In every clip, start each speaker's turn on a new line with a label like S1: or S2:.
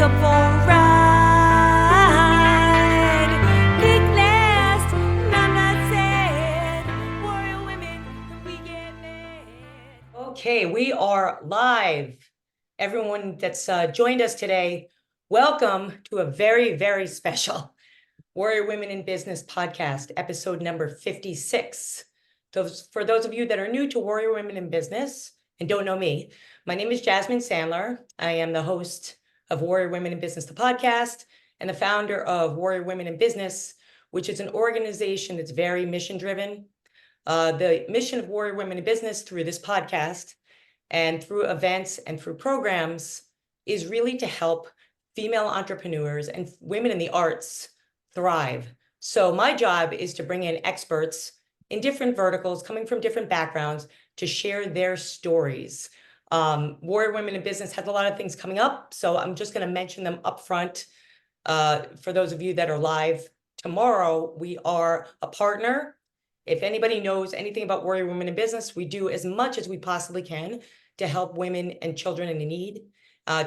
S1: up for a ride. Think last, not said. Warrior women, we get mad. Okay, we are live. Everyone that's joined us today, welcome to a very, very special Warrior Women in Business podcast, episode number 56. For those of you that are new to Warrior Women in Business and don't know me, my name is Jasmine Sandler. I am the host of Warrior Women in Business, the podcast, and the founder of Warrior Women in Business, which is an organization that's very mission-driven. The mission of Warrior Women in Business through this podcast and through events and through programs is really to help female entrepreneurs and women in the arts thrive. So my job is to bring in experts in different verticals, coming from different backgrounds, to share their stories. Warrior Women in Business has a lot of things coming up, so I'm just going to mention them up front. For those of you that are live tomorrow, we are a partner. If anybody knows anything about Warrior Women in Business, we do as much as we possibly can to help women and children in need.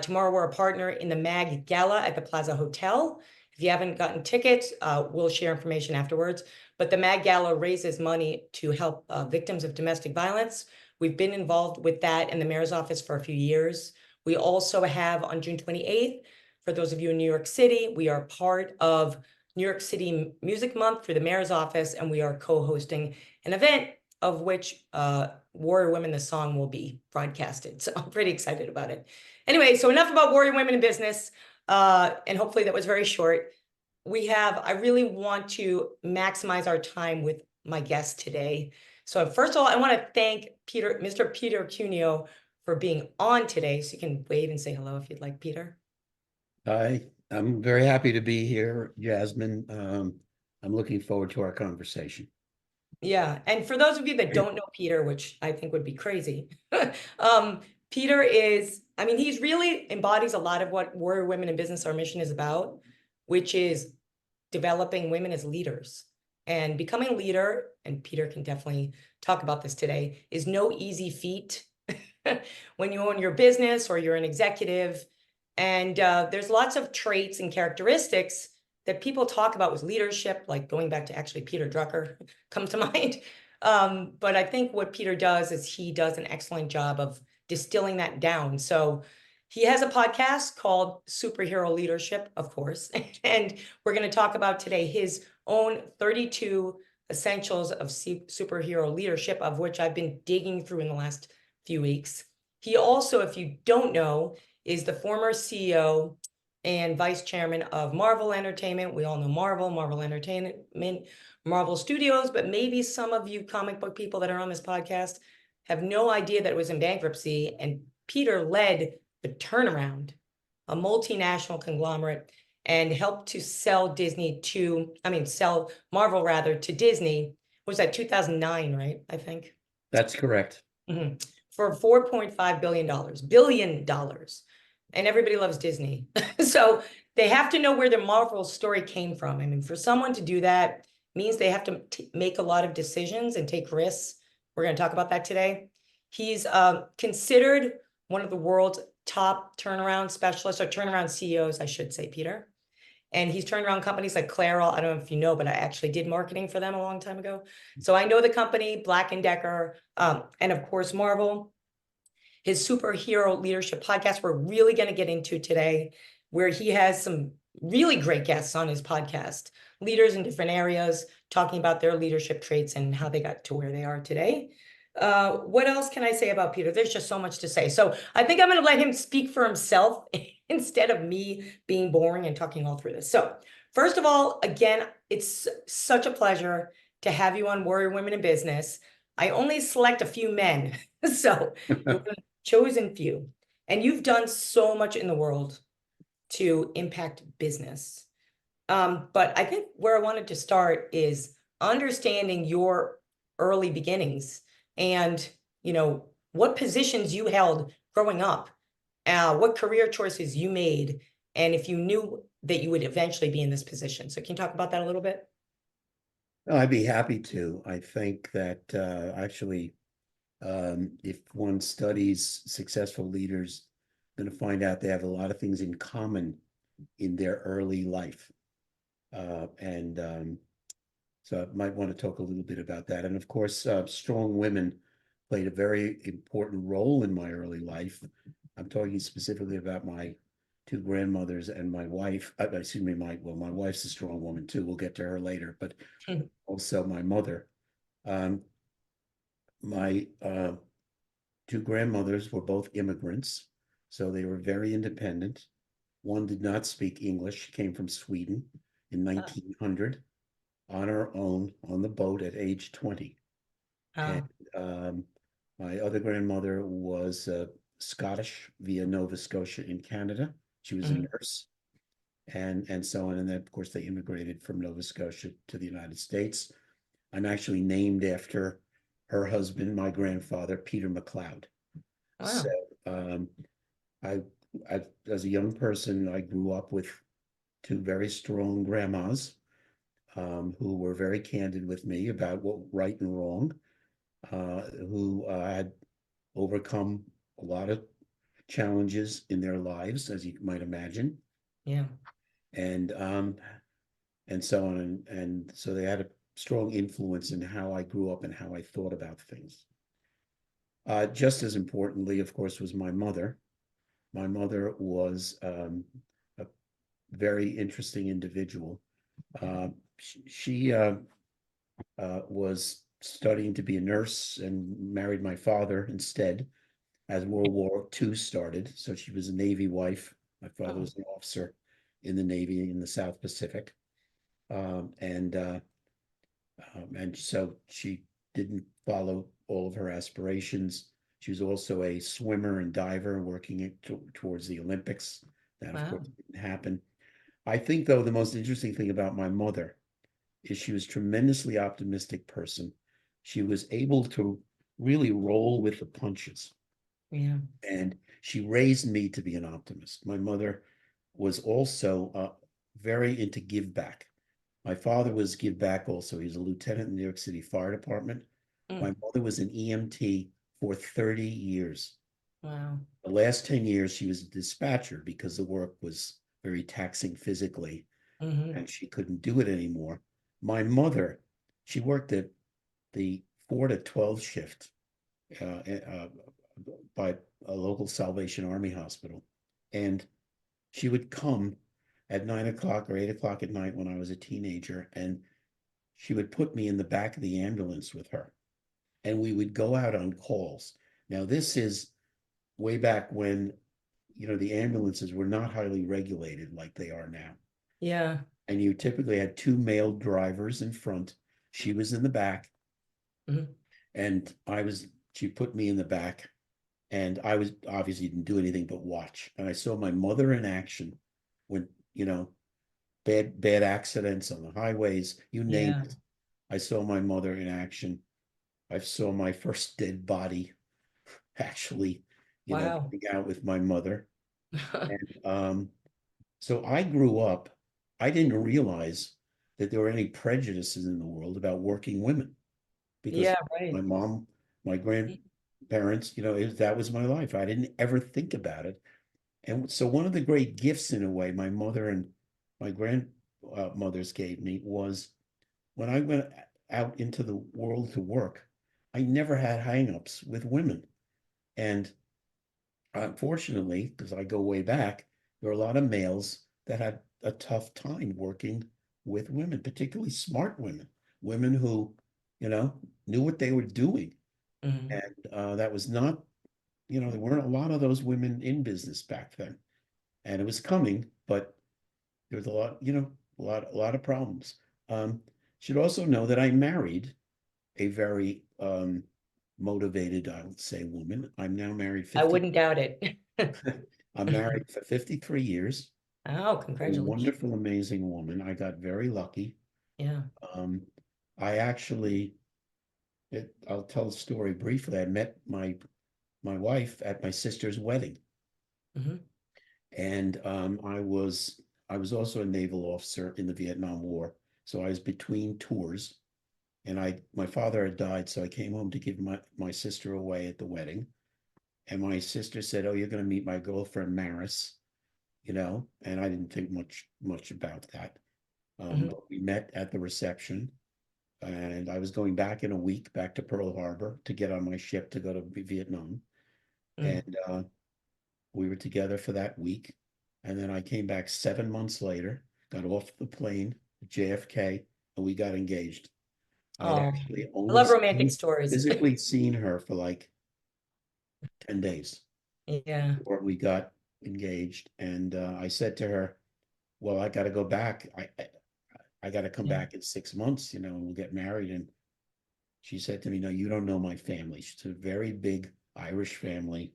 S1: Tomorrow, we're a partner in the MAG Gala at the Plaza Hotel. If you haven't gotten tickets, we'll share information afterwards. But the MAG Gala raises money to help victims of domestic violence. We've been involved with that in the mayor's office for a few years. We also have on June 28th, for those of you in New York City, we are part of New York City Music Month through the mayor's office, and we are co-hosting an event of which Warrior Women, the song, will be broadcasted. So I'm pretty excited about it. Anyway, so enough about Warrior Women in Business. And hopefully that was very short. I really want to maximize our time with my guest today. So first of all, I want to thank Mr. Peter Cuneo for being on today. So you can wave and say hello if you'd like, Peter.
S2: Hi, I'm very happy to be here, Jasmine. I'm looking forward to our conversation.
S1: Yeah, and for those of you that don't know Peter, which I think would be crazy, Peter he's really embodies a lot of what Warrior Women in Business, our mission is about, which is developing women as leaders. And becoming a leader, and Peter can definitely talk about this today, is no easy feat when you own your business or you're an executive. And there's lots of traits and characteristics that people talk about with leadership, like going back to actually Peter Drucker comes to mind. But I think what Peter does is he does an excellent job of distilling that down. So he has a podcast called Superhero Leadership, of course. And we're going to talk about today his own 32 essentials of superhero leadership, of which I've been digging through in the last few weeks. He also, if you don't know, is the former CEO and vice chairman of Marvel Entertainment. We all know Marvel Entertainment, Marvel Studios, but maybe some of you comic book people that are on this podcast have no idea that it was in bankruptcy. And Peter led the turnaround, a multinational conglomerate, and helped to sell Marvel rather to Disney. Was that 2009, right? I think.
S2: That's correct.
S1: Mm-hmm. For $4.5 billion. And everybody loves Disney. So they have to know where the Marvel story came from. I mean, for someone to do that means they have to make a lot of decisions and take risks. We're going to talk about that today. He's considered one of the world's top turnaround specialists, or turnaround CEOs, I should say, Peter. And he's turned around companies like Clairol. I don't know if you know, but I actually did marketing for them a long time ago. So I know the company, Black & Decker, and of course, Marvel. His superhero leadership podcast, we're really going to get into today, where he has some really great guests on his podcast, leaders in different areas, talking about their leadership traits and how they got to where they are today. What else can I say about Peter? There's just so much to say. So I think I'm going to let him speak for himself instead of me being boring and talking all through this. So first of all, again, it's such a pleasure to have you on Warrior Women in Business. I only select a few men, so chosen few, and you've done so much in the world to impact business. But I think where I wanted to start is understanding your early beginnings and, what positions you held growing up, what career choices you made, and if you knew that you would eventually be in this position. So can you talk about that a little bit?
S2: I'd be happy to. I think that actually, if one studies successful leaders going to find out they have a lot of things in common in their early life. And so I might want to talk a little bit about that. And of course, strong women played a very important role in my early life. I'm talking specifically about my two grandmothers and my wife. Excuse me, my wife's a strong woman too. We'll get to her later, but also my mother. Um, my two grandmothers were both immigrants, so they were very independent. One did not speak English. She came from Sweden in
S1: Oh,
S2: 1900 on her own on the boat at age 20. And
S1: oh,
S2: um, my other grandmother was Scottish via Nova Scotia in Canada. She was a
S1: mhm.
S2: nurse and so on. And then, of course, they immigrated from Nova Scotia to the United States. I'm actually named after her husband, my grandfather, Peter McLeod. So
S1: Wow.
S2: um, I, as a young person, I grew up with two very strong grandmas who were very candid with me about what right and wrong, who had overcome a lot of challenges in their lives, as you might imagine,
S1: Yeah.
S2: and um, and so on, and so they had a strong influence in how I grew up and how I thought about things. Just as importantly, of course, was my mother. My mother was a very interesting individual. She was studying to be a nurse and married my father instead as World War II started. So she was a Navy wife. My father
S1: Oh,
S2: was an officer in the Navy in the South Pacific. Um, and uh, and so she didn't follow all of her aspirations. She was also a swimmer and diver working towards the Olympics. That, of course,
S1: wow.
S2: didn't happen. I think, though, the most interesting thing about my mother is she was a tremendously optimistic person. She was able to really roll with the punches.
S1: Yeah.
S2: And she raised me to be an optimist. My mother was also very into give back. My father was give back also. He was a lieutenant in the New York City Fire Department. My
S1: Mm.
S2: mother was an EMT for 30 years.
S1: Wow.
S2: The last 10 years, she was a dispatcher because the work was very taxing physically
S1: Hmm.
S2: and she couldn't do it anymore. My mother, she worked at the 4 to 12 shift uh, uh, by a local Salvation Army hospital. And she would come at 9 o'clock or 8 o'clock at night when I was a teenager, and she would put me in the back of the ambulance with her, and we would go out on calls. Now, this is way back when, the ambulances were not highly regulated like they are now.
S1: Yeah.
S2: And you typically had two male drivers in front. She was in the back,
S1: Mhm.
S2: and she put me in the back, and I was obviously didn't do anything but watch. And I saw my mother in action when, bad accidents on the highways, you name
S1: Yeah.
S2: it. I saw my mother in action. I saw my first dead body actually,
S1: Wow.
S2: getting out with my mother. And so I grew up, I didn't realize that there were any prejudices in the world about working women because
S1: Yeah,
S2: my
S1: right.
S2: mom, my grandparents, that was my life. I didn't ever think about it. And so one of the great gifts in a way my mother and my grandmothers gave me was when I went out into the world to work, I never had hangups with women. And unfortunately, because I go way back, there are a lot of males that had a tough time working with women, particularly smart women, women who, knew what they were doing.
S1: Hmm.
S2: And that was not, there weren't a lot of those women in business back then. And it was coming, but there was a lot, a lot of problems. Should also know that I married a very motivated, I would say, woman. I'm now married
S1: I
S2: 50.
S1: wouldn't doubt it.
S2: I'm married for 53 years.
S1: Oh,
S2: A
S1: congratulations.
S2: wonderful, amazing woman. I got very lucky.
S1: Yeah.
S2: Um, I actually, I'll tell the story briefly. I met my wife at my sister's wedding,
S1: Hmm.
S2: and I was also a naval officer in the Vietnam War, so I was between tours. And my father had died, so I came home to give my sister away at the wedding. And my sister said, "Oh, you're going to meet my girlfriend Maris," and I didn't think much about that.
S1: Hmm.
S2: But we met at the reception, and I was going back in a week back to Pearl Harbor to get on my ship to go to Vietnam.
S1: Mm.
S2: And we were together for that week. And then I came back 7 months later, got off the plane at JFK, and we got engaged. I had
S1: Oh,
S2: actually
S1: I
S2: only
S1: love romantic stories.
S2: physically seen her for like 10 days
S1: Yeah,
S2: before we got engaged. And I said to her, well, I got to go back. I got to come
S1: yeah,
S2: back in 6 months, and we'll get married. And she said to me, no, you don't know my family. She's a very big Irish family,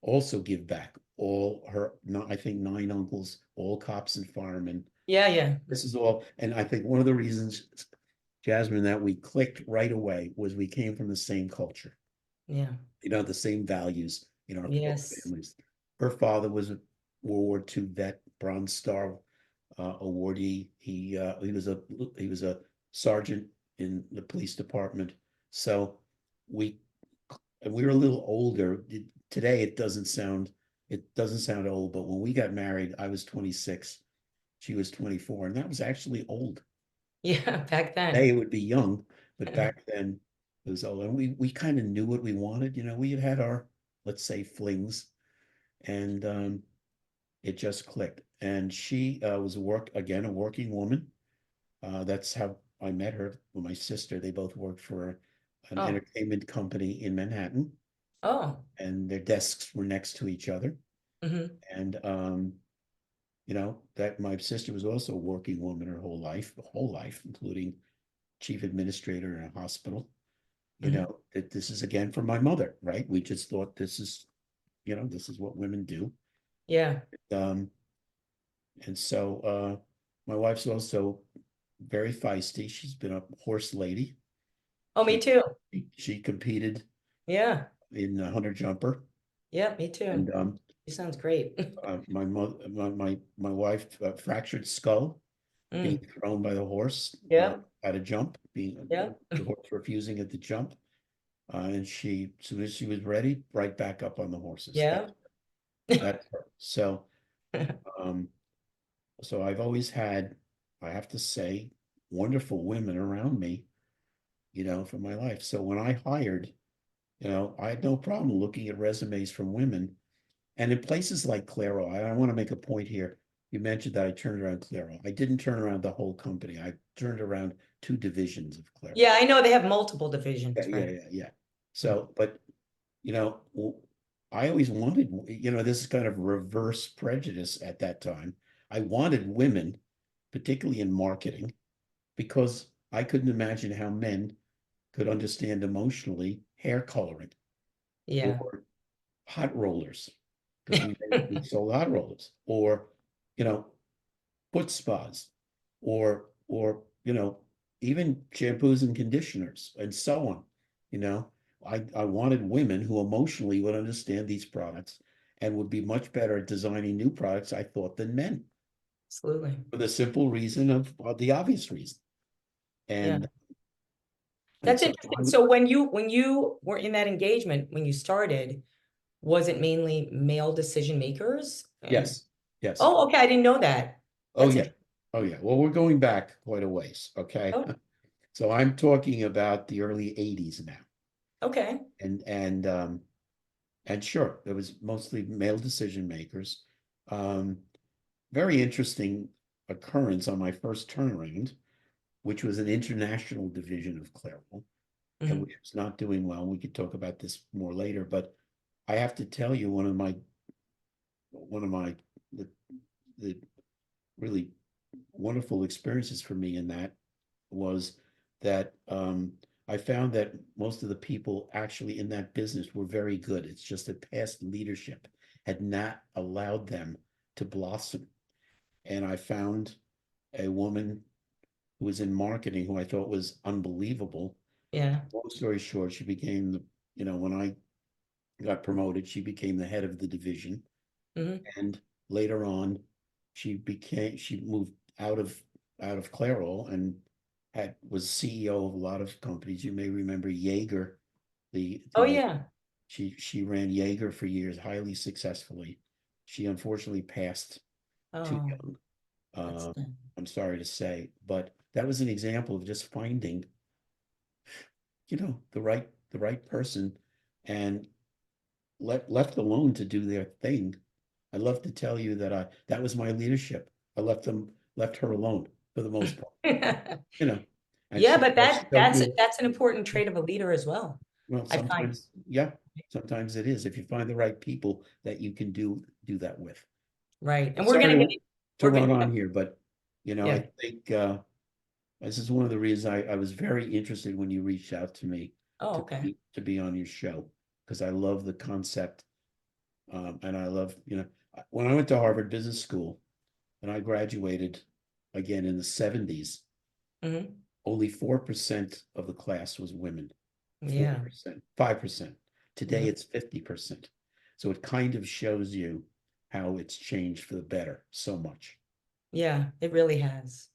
S2: also give back. All her, I think 9 uncles, all cops and firemen.
S1: yeah, yeah,
S2: This is all, and I think one of the reasons, Jasmine, that we clicked right away was we came from the same culture,
S1: yeah.
S2: the same values in our
S1: Yes.
S2: families. Her father was a World War II vet, Bronze Star awardee. He was a sergeant in the police department. So we and we were a little older. Today it doesn't sound old, but when we got married, I was 26, she was 24, and that was actually old.
S1: Yeah, back
S2: Today
S1: then.
S2: it would be young, but back then it was old. And we kind of knew what we wanted. We had our, let's say, flings, and it just clicked. And she was a working woman. That's how I met her with my sister. They both worked for an
S1: Oh,
S2: entertainment company in Manhattan,
S1: oh.
S2: and their desks were next to each other.
S1: Hmm.
S2: And that my sister was also a working woman the whole life, including chief administrator in a hospital.
S1: Hmm.
S2: That this is again from my mother, right? We just thought this is what women do.
S1: Yeah.
S2: Um, and so my wife's also very feisty. She's been a horse lady.
S1: Oh, me
S2: She
S1: too.
S2: she competed
S1: Yeah.
S2: in a hunter jumper,
S1: Yeah, me too.
S2: and
S1: She sounds great.
S2: my mother, my wife fractured skull being
S1: Mm.
S2: thrown by the horse
S1: Yeah.
S2: at a jump, being
S1: Yeah.
S2: the horse refusing at the jump, and she, as soon as she was ready, right back up on the horses.
S1: Yeah.
S2: That's her. Um, so I've always had, I have to say, wonderful women around me, for my life. So when I hired, I had no problem looking at resumes from women. And in places like Clairol, I want to make a point here. You mentioned that I turned around Clairol. I didn't turn around the whole company. I turned around two divisions of Clairol.
S1: Yeah, I know they have multiple
S2: Yeah,
S1: divisions,
S2: yeah,
S1: right?
S2: yeah, yeah. So, but you know, I always wanted, this is kind of reverse prejudice at that time. I wanted women, particularly in marketing, because I couldn't imagine how men could understand emotionally hair coloring
S1: Yeah.
S2: or hot rollers, because we sold hot rollers, or you know, foot spas, or even shampoos and conditioners and so on. You know, I wanted women who emotionally would understand these products and would be much better at designing new products, I thought, than men,
S1: Absolutely.
S2: for the simple reason of the obvious reason.
S1: Yeah.
S2: And and
S1: That's
S2: so
S1: interesting. So when you were in that engagement, when you started, was it mainly male decision makers? And
S2: yes, yes.
S1: oh, okay, I didn't know that.
S2: Oh
S1: That's
S2: yeah.
S1: interesting.
S2: Oh yeah. Well, we're going back quite a ways. Okay.
S1: Oh,
S2: So I'm talking about the early 80s now.
S1: okay.
S2: And sure, there was mostly male decision makers. Um, Very interesting occurrence on my first turnaround, which was an international division of Clairol, and
S1: Hmm.
S2: which was not doing well. We could talk about this more later, but I have to tell you, one of my the, the really wonderful experiences for me in that was that I found that most of the people actually in that business were very good. It's just that past leadership had not allowed them to blossom. And I found a woman who was in marketing who I thought was unbelievable.
S1: Yeah.
S2: Long story short, she became when I got promoted, she became the head of the division.
S1: Hmm.
S2: And later on, she moved out of Clairol and was CEO of a lot of companies. You may remember Jaeger, the
S1: Oh,
S2: the
S1: yeah.
S2: She ran Jaeger for years, highly successfully. She unfortunately passed too
S1: Oh,
S2: young.
S1: that's
S2: Uh,
S1: the,
S2: I'm sorry to say, but that was an example of just finding, the right person, and left alone to do their thing. I love to tell you that that was my leadership. I left her alone for the most part, you know, and
S1: yeah,
S2: she
S1: but
S2: was
S1: that
S2: so
S1: that's
S2: good.
S1: that's an important trait of a leader as well.
S2: Well,
S1: I find,
S2: sometimes, yeah, sometimes it is if you find the right people that you can do that with.
S1: right. And we're
S2: Sorry
S1: gonna get
S2: to
S1: we're gonna
S2: run on here, but I
S1: yeah.
S2: think this is one of the reasons I was very interested when you reached out to me
S1: Oh,
S2: to
S1: okay.
S2: be on your show, because I love the concept, and I love, when I went to Harvard Business School and I graduated again in the 70s,
S1: Hmm.
S2: only 4% of the class was women.
S1: Yeah.
S2: 4%, 5%. Today
S1: Hmm.
S2: it's 50%. So it kind of shows you how it's changed for the better so much.
S1: Yeah, it really has.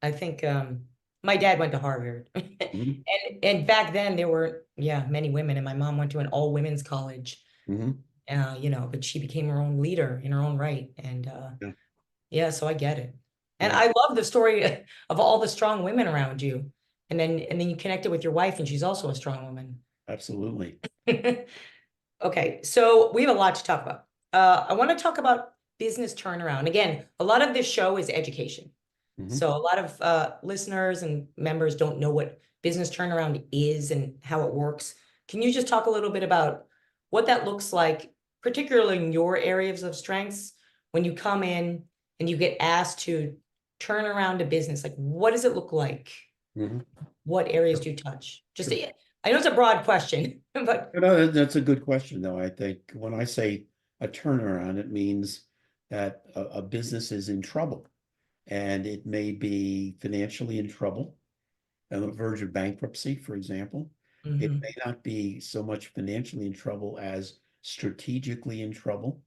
S1: I think my dad went to Harvard.
S2: Mhm,
S1: And back then there were, yeah, many women, and my mom went to an all women's college.
S2: mhm,
S1: But she became her own leader in her own right. And
S2: yeah,
S1: yeah, so I get it. And
S2: yeah,
S1: I love the story of all the strong women around you. And then you connected with your wife, and she's also a strong woman.
S2: absolutely.
S1: Okay, so we have a lot to talk about. I want to talk about business turnaround. Again, a lot of this show is education.
S2: Mhm.
S1: So a lot of listeners and members don't know what business turnaround is and how it works. Can you just talk a little bit about what that looks like, particularly in your areas of strengths, when you come in and you get asked to turn around a business? Like, what does it look like?
S2: Mhm.
S1: What areas
S2: Sure,
S1: do you touch? Just,
S2: sure.
S1: I know it's a broad question, but
S2: That's a good question, though. I think when I say a turnaround, it means that a business is in trouble, and it may be financially in trouble, on the verge of bankruptcy, for example. It
S1: mhm.
S2: may not be so much financially in trouble as strategically in trouble.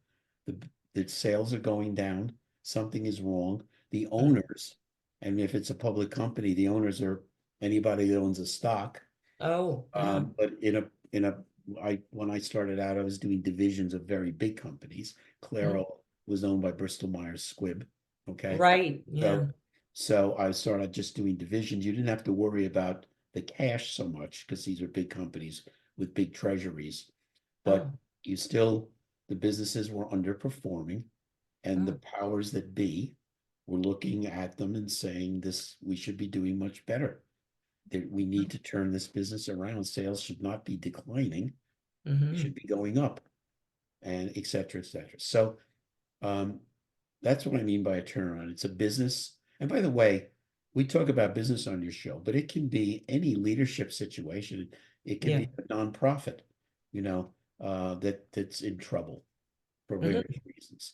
S2: The, the sales are going down, something is wrong. The owners, and if it's a public company, the owners are anybody that owns a stock.
S1: Oh, yeah.
S2: But when I started out, I was doing divisions of very big companies.
S1: Mhm.
S2: Clairol was owned by Bristol Myers Squibb. Okay.
S1: Right. Yeah.
S2: So I started just doing divisions. You didn't have to worry about the cash so much because these are big companies with big treasuries, but
S1: Oh,
S2: you still, the businesses were underperforming, and the
S1: oh,
S2: powers that be were looking at them and saying, this, we should be doing much better. That we need to turn this business around. Sales should not be declining. They
S1: hmm.
S2: should be going up, and et cetera, et cetera. So um, that's what I mean by a turnaround. It's a business. And by the way, we talk about business on your show, but it can be any leadership situation. It can
S1: Yeah.
S2: be a nonprofit, that's in trouble for
S1: Hmm.
S2: various reasons.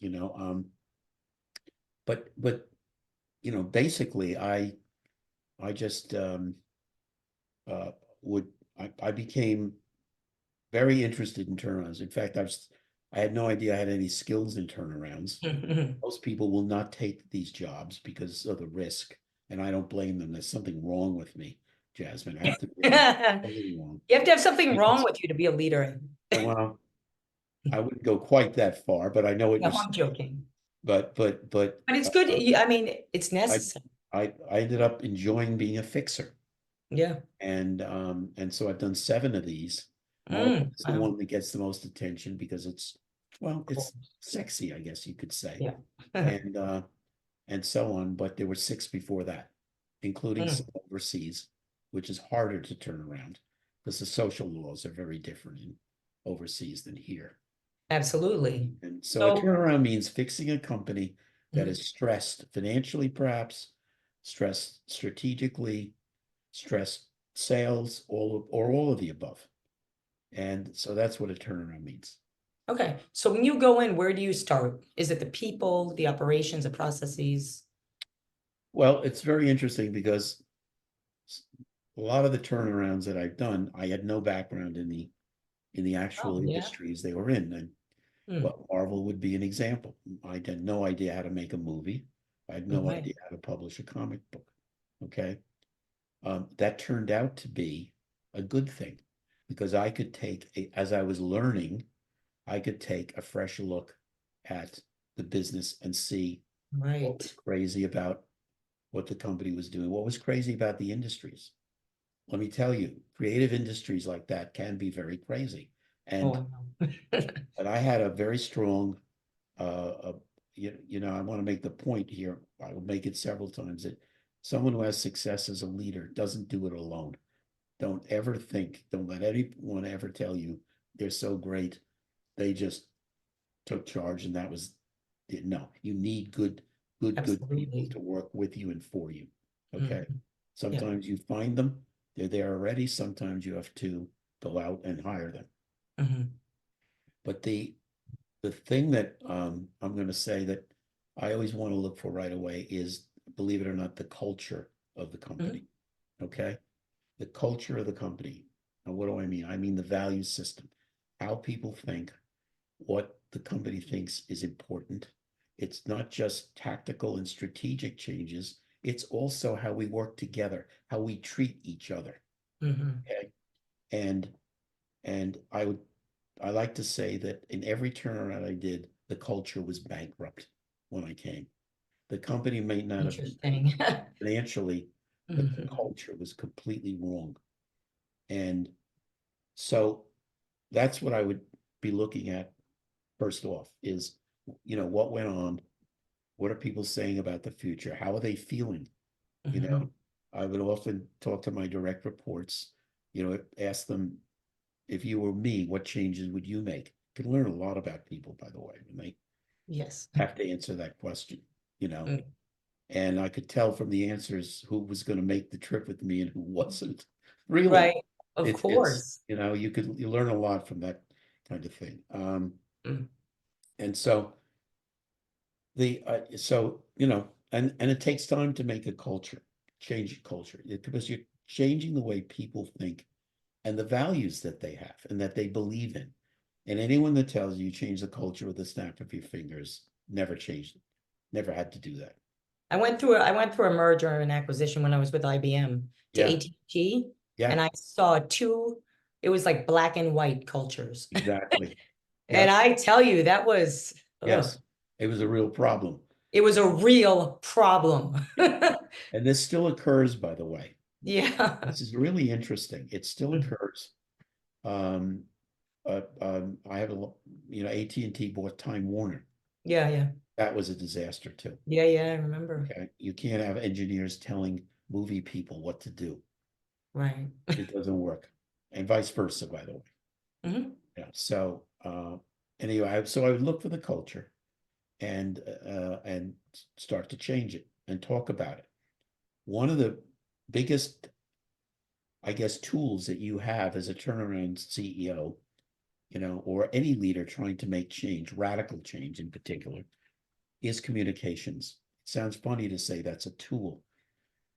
S2: But basically, I just uh, would I became very interested in turnarounds. In fact, I had no idea I had any skills in turnarounds. Most people will not take these jobs because of the risk, and I don't blame them. There's something wrong with me, Jasmine. I have to
S1: You
S2: admit, something wrong.
S1: have to have something wrong
S2: Because,
S1: with you to be a leader.
S2: well, I wouldn't go quite that far, but I know what
S1: No,
S2: you're
S1: I'm
S2: saying.
S1: joking.
S2: But
S1: But it's good. I mean, it's
S2: I
S1: necessary.
S2: I ended up enjoying being a fixer,
S1: Yeah.
S2: and so I've done 7 of these. Marvel is the
S1: Wow.
S2: one that gets the most attention because
S1: Of
S2: it's
S1: course.
S2: sexy, I guess you could say,
S1: Yeah.
S2: and so on. But there were 6 before that, including some
S1: Mm,
S2: overseas, which is harder to turn around because the social laws are very different in overseas than here.
S1: absolutely.
S2: And so a
S1: So,
S2: turnaround means fixing a company that
S1: mhm.
S2: is stressed financially, perhaps, stressed strategically, stressed sales, all of the above. And so that's what a turnaround means.
S1: Okay. So when you go in, where do you start? Is it the people, the operations, the processes?
S2: Well, it's very interesting because a lot of the turnarounds that I've done, I had no background in the
S1: Oh,
S2: actual
S1: yeah.
S2: industries they were in. And
S1: Mm,
S2: well, Marvel would be an example. I had no idea how to make a movie. I had no
S1: right.
S2: idea how to publish a comic book. Okay. That turned out to be a good thing because I could as I was learning, I could take a fresh look at the business and see what was
S1: Right.
S2: crazy about what the company was doing, what was crazy about the industries. Let me tell you, creative industries like that can be very crazy.
S1: Oh,
S2: And
S1: I know.
S2: but I had a very strong, I want to make the point here. I will make it several times that someone who has success as a leader doesn't do it alone. Don't let anyone ever tell you they're so great. They just took charge and that was it. No, you need good people
S1: Absolutely.
S2: to work with you and for you. Okay.
S1: Mhm. Yeah.
S2: Sometimes you find them, they're there already. Sometimes you have to go out and hire them.
S1: Mhm.
S2: But the thing that I'm going to say that I always want to look for right away is, believe it or not, the culture of the company.
S1: Mhm.
S2: Okay. The culture of the company. Now, what do I mean? I mean the value system, how people think, what the company thinks is important. It's not just tactical and strategic changes, it's also how we work together, how we treat each other.
S1: Mhm.
S2: Okay. And I like to say that in every turnaround I did, the culture was bankrupt when I came. The company may not have been
S1: Interesting.
S2: financially, but the
S1: Mhm.
S2: culture was completely wrong. And so that's what I would be looking at first off is, what went on? What are people saying about the future? How are they feeling? You know,
S1: Mhm.
S2: I would often talk to my direct reports, ask them, if you were me, what changes would you make? You can learn a lot about people, by the way, when they
S1: Yes.
S2: have to answer that question, you know.
S1: Mm.
S2: And I could tell from the answers who was going to make the trip with me and who wasn't. Really,
S1: Right. Of
S2: it's
S1: course.
S2: you learn a lot from that kind of thing.
S1: Mm.
S2: And so and it takes time to make a culture, change a culture, because you're changing the way people think and the values that they have and that they believe in. And anyone that tells you change the culture with a snap of your fingers never changed it, never had to do that.
S1: I went through a merger and acquisition when I was with IBM to
S2: Yeah,
S1: AT&T,
S2: yeah,
S1: and I saw two, it was like black and white cultures.
S2: exactly.
S1: And
S2: Yep,
S1: I tell you, that was, ugh,
S2: yes, it was a real problem.
S1: it was a real problem.
S2: And this still occurs, by the way.
S1: Yeah.
S2: This is really interesting. It still
S1: Mm.
S2: occurs. Um, I have AT&T bought Time Warner.
S1: Yeah, yeah.
S2: That was a disaster too.
S1: Yeah, yeah, I remember.
S2: Okay. You can't have engineers telling movie people what to do.
S1: Right.
S2: It doesn't work. And vice versa, by the way.
S1: Mhm.
S2: Yeah. So anyway, so I would look for the culture and start to change it and talk about it. One of the biggest, I guess, tools that you have as a turnaround CEO, or any leader trying to make change, radical change in particular, is communications. It sounds funny to say that's a tool,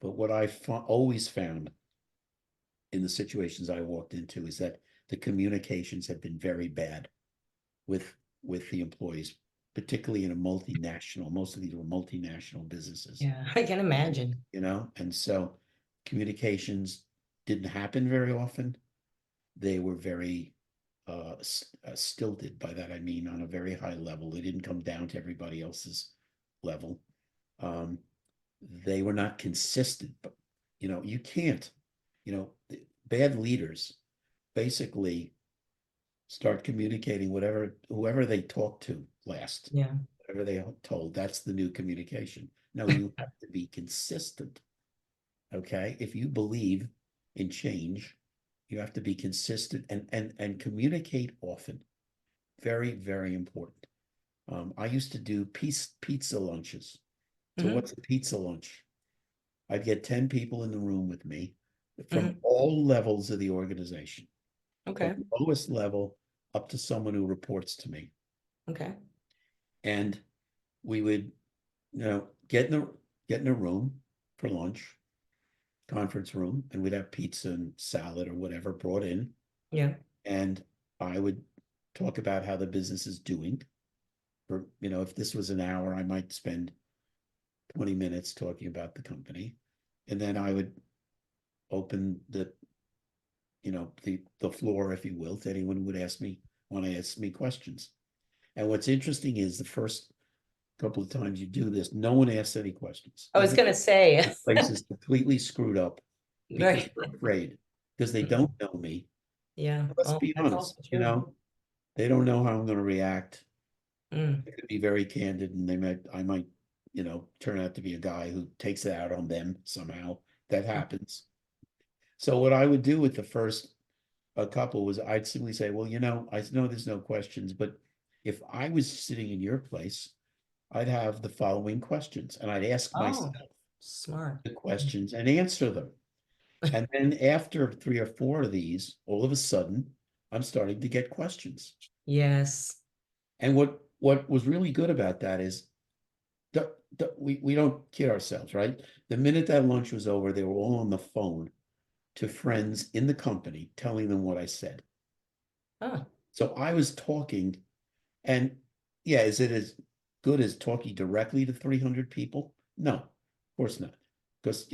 S2: but what I've always found in the situations I walked into is that the communications have been very bad with with the employees, particularly in a multinational. Most of these were multinational businesses,
S1: Yeah, I can imagine.
S2: and so communications didn't happen very often. They were very stilted. By that I mean on a very high level. They didn't come down to everybody else's level. Um, they were not consistent. But you can't. Bad leaders basically start communicating whoever they talk to last,
S1: Yeah.
S2: whatever they told. That's the new communication. No, you have to be consistent. Okay, if you believe in change, you have to be consistent and communicate often. Very, very important. I used to do pizza lunches. So
S1: Hmm.
S2: what's a pizza lunch? I'd get 10 people in the room with me from
S1: Hmm.
S2: all levels of the organization, from
S1: Okay.
S2: the lowest level up to someone who reports to me.
S1: Okay.
S2: And we would, get in a room for lunch, conference room, and we'd have pizza and salad or whatever brought in.
S1: Yeah.
S2: And I would talk about how the business is doing. If this was an hour, I might spend 20 minutes talking about the company. And then I would open the floor, if you will, to anyone who would want to ask me questions. And what's interesting is the first couple of times you do this, no one asks any questions.
S1: I was gonna say,
S2: The place is completely screwed up because
S1: right.
S2: they're afraid, because they don't know me.
S1: Yeah.
S2: Let's
S1: Oh,
S2: be
S1: that's
S2: honest,
S1: also true.
S2: they don't know how I'm going to react.
S1: Mm.
S2: I could be very candid, and I might, turn out to be a guy who takes it out on them somehow. That happens. So what I would do with the first a couple was I'd simply say, well, I know there's no questions, but if I was sitting in your place, I'd have the following questions, and I'd ask myself
S1: Oh, smart.
S2: the questions and answer them. And then after three or four of these, all of a sudden, I'm starting to get questions.
S1: Yes.
S2: And what was really good about that is we don't kid ourselves, right? The minute that lunch was over, they were all on the phone to friends in the company telling them what I said.
S1: Oh,
S2: So I was talking, and yeah, is it as good as talking directly to 300 people? No, of course not. Because,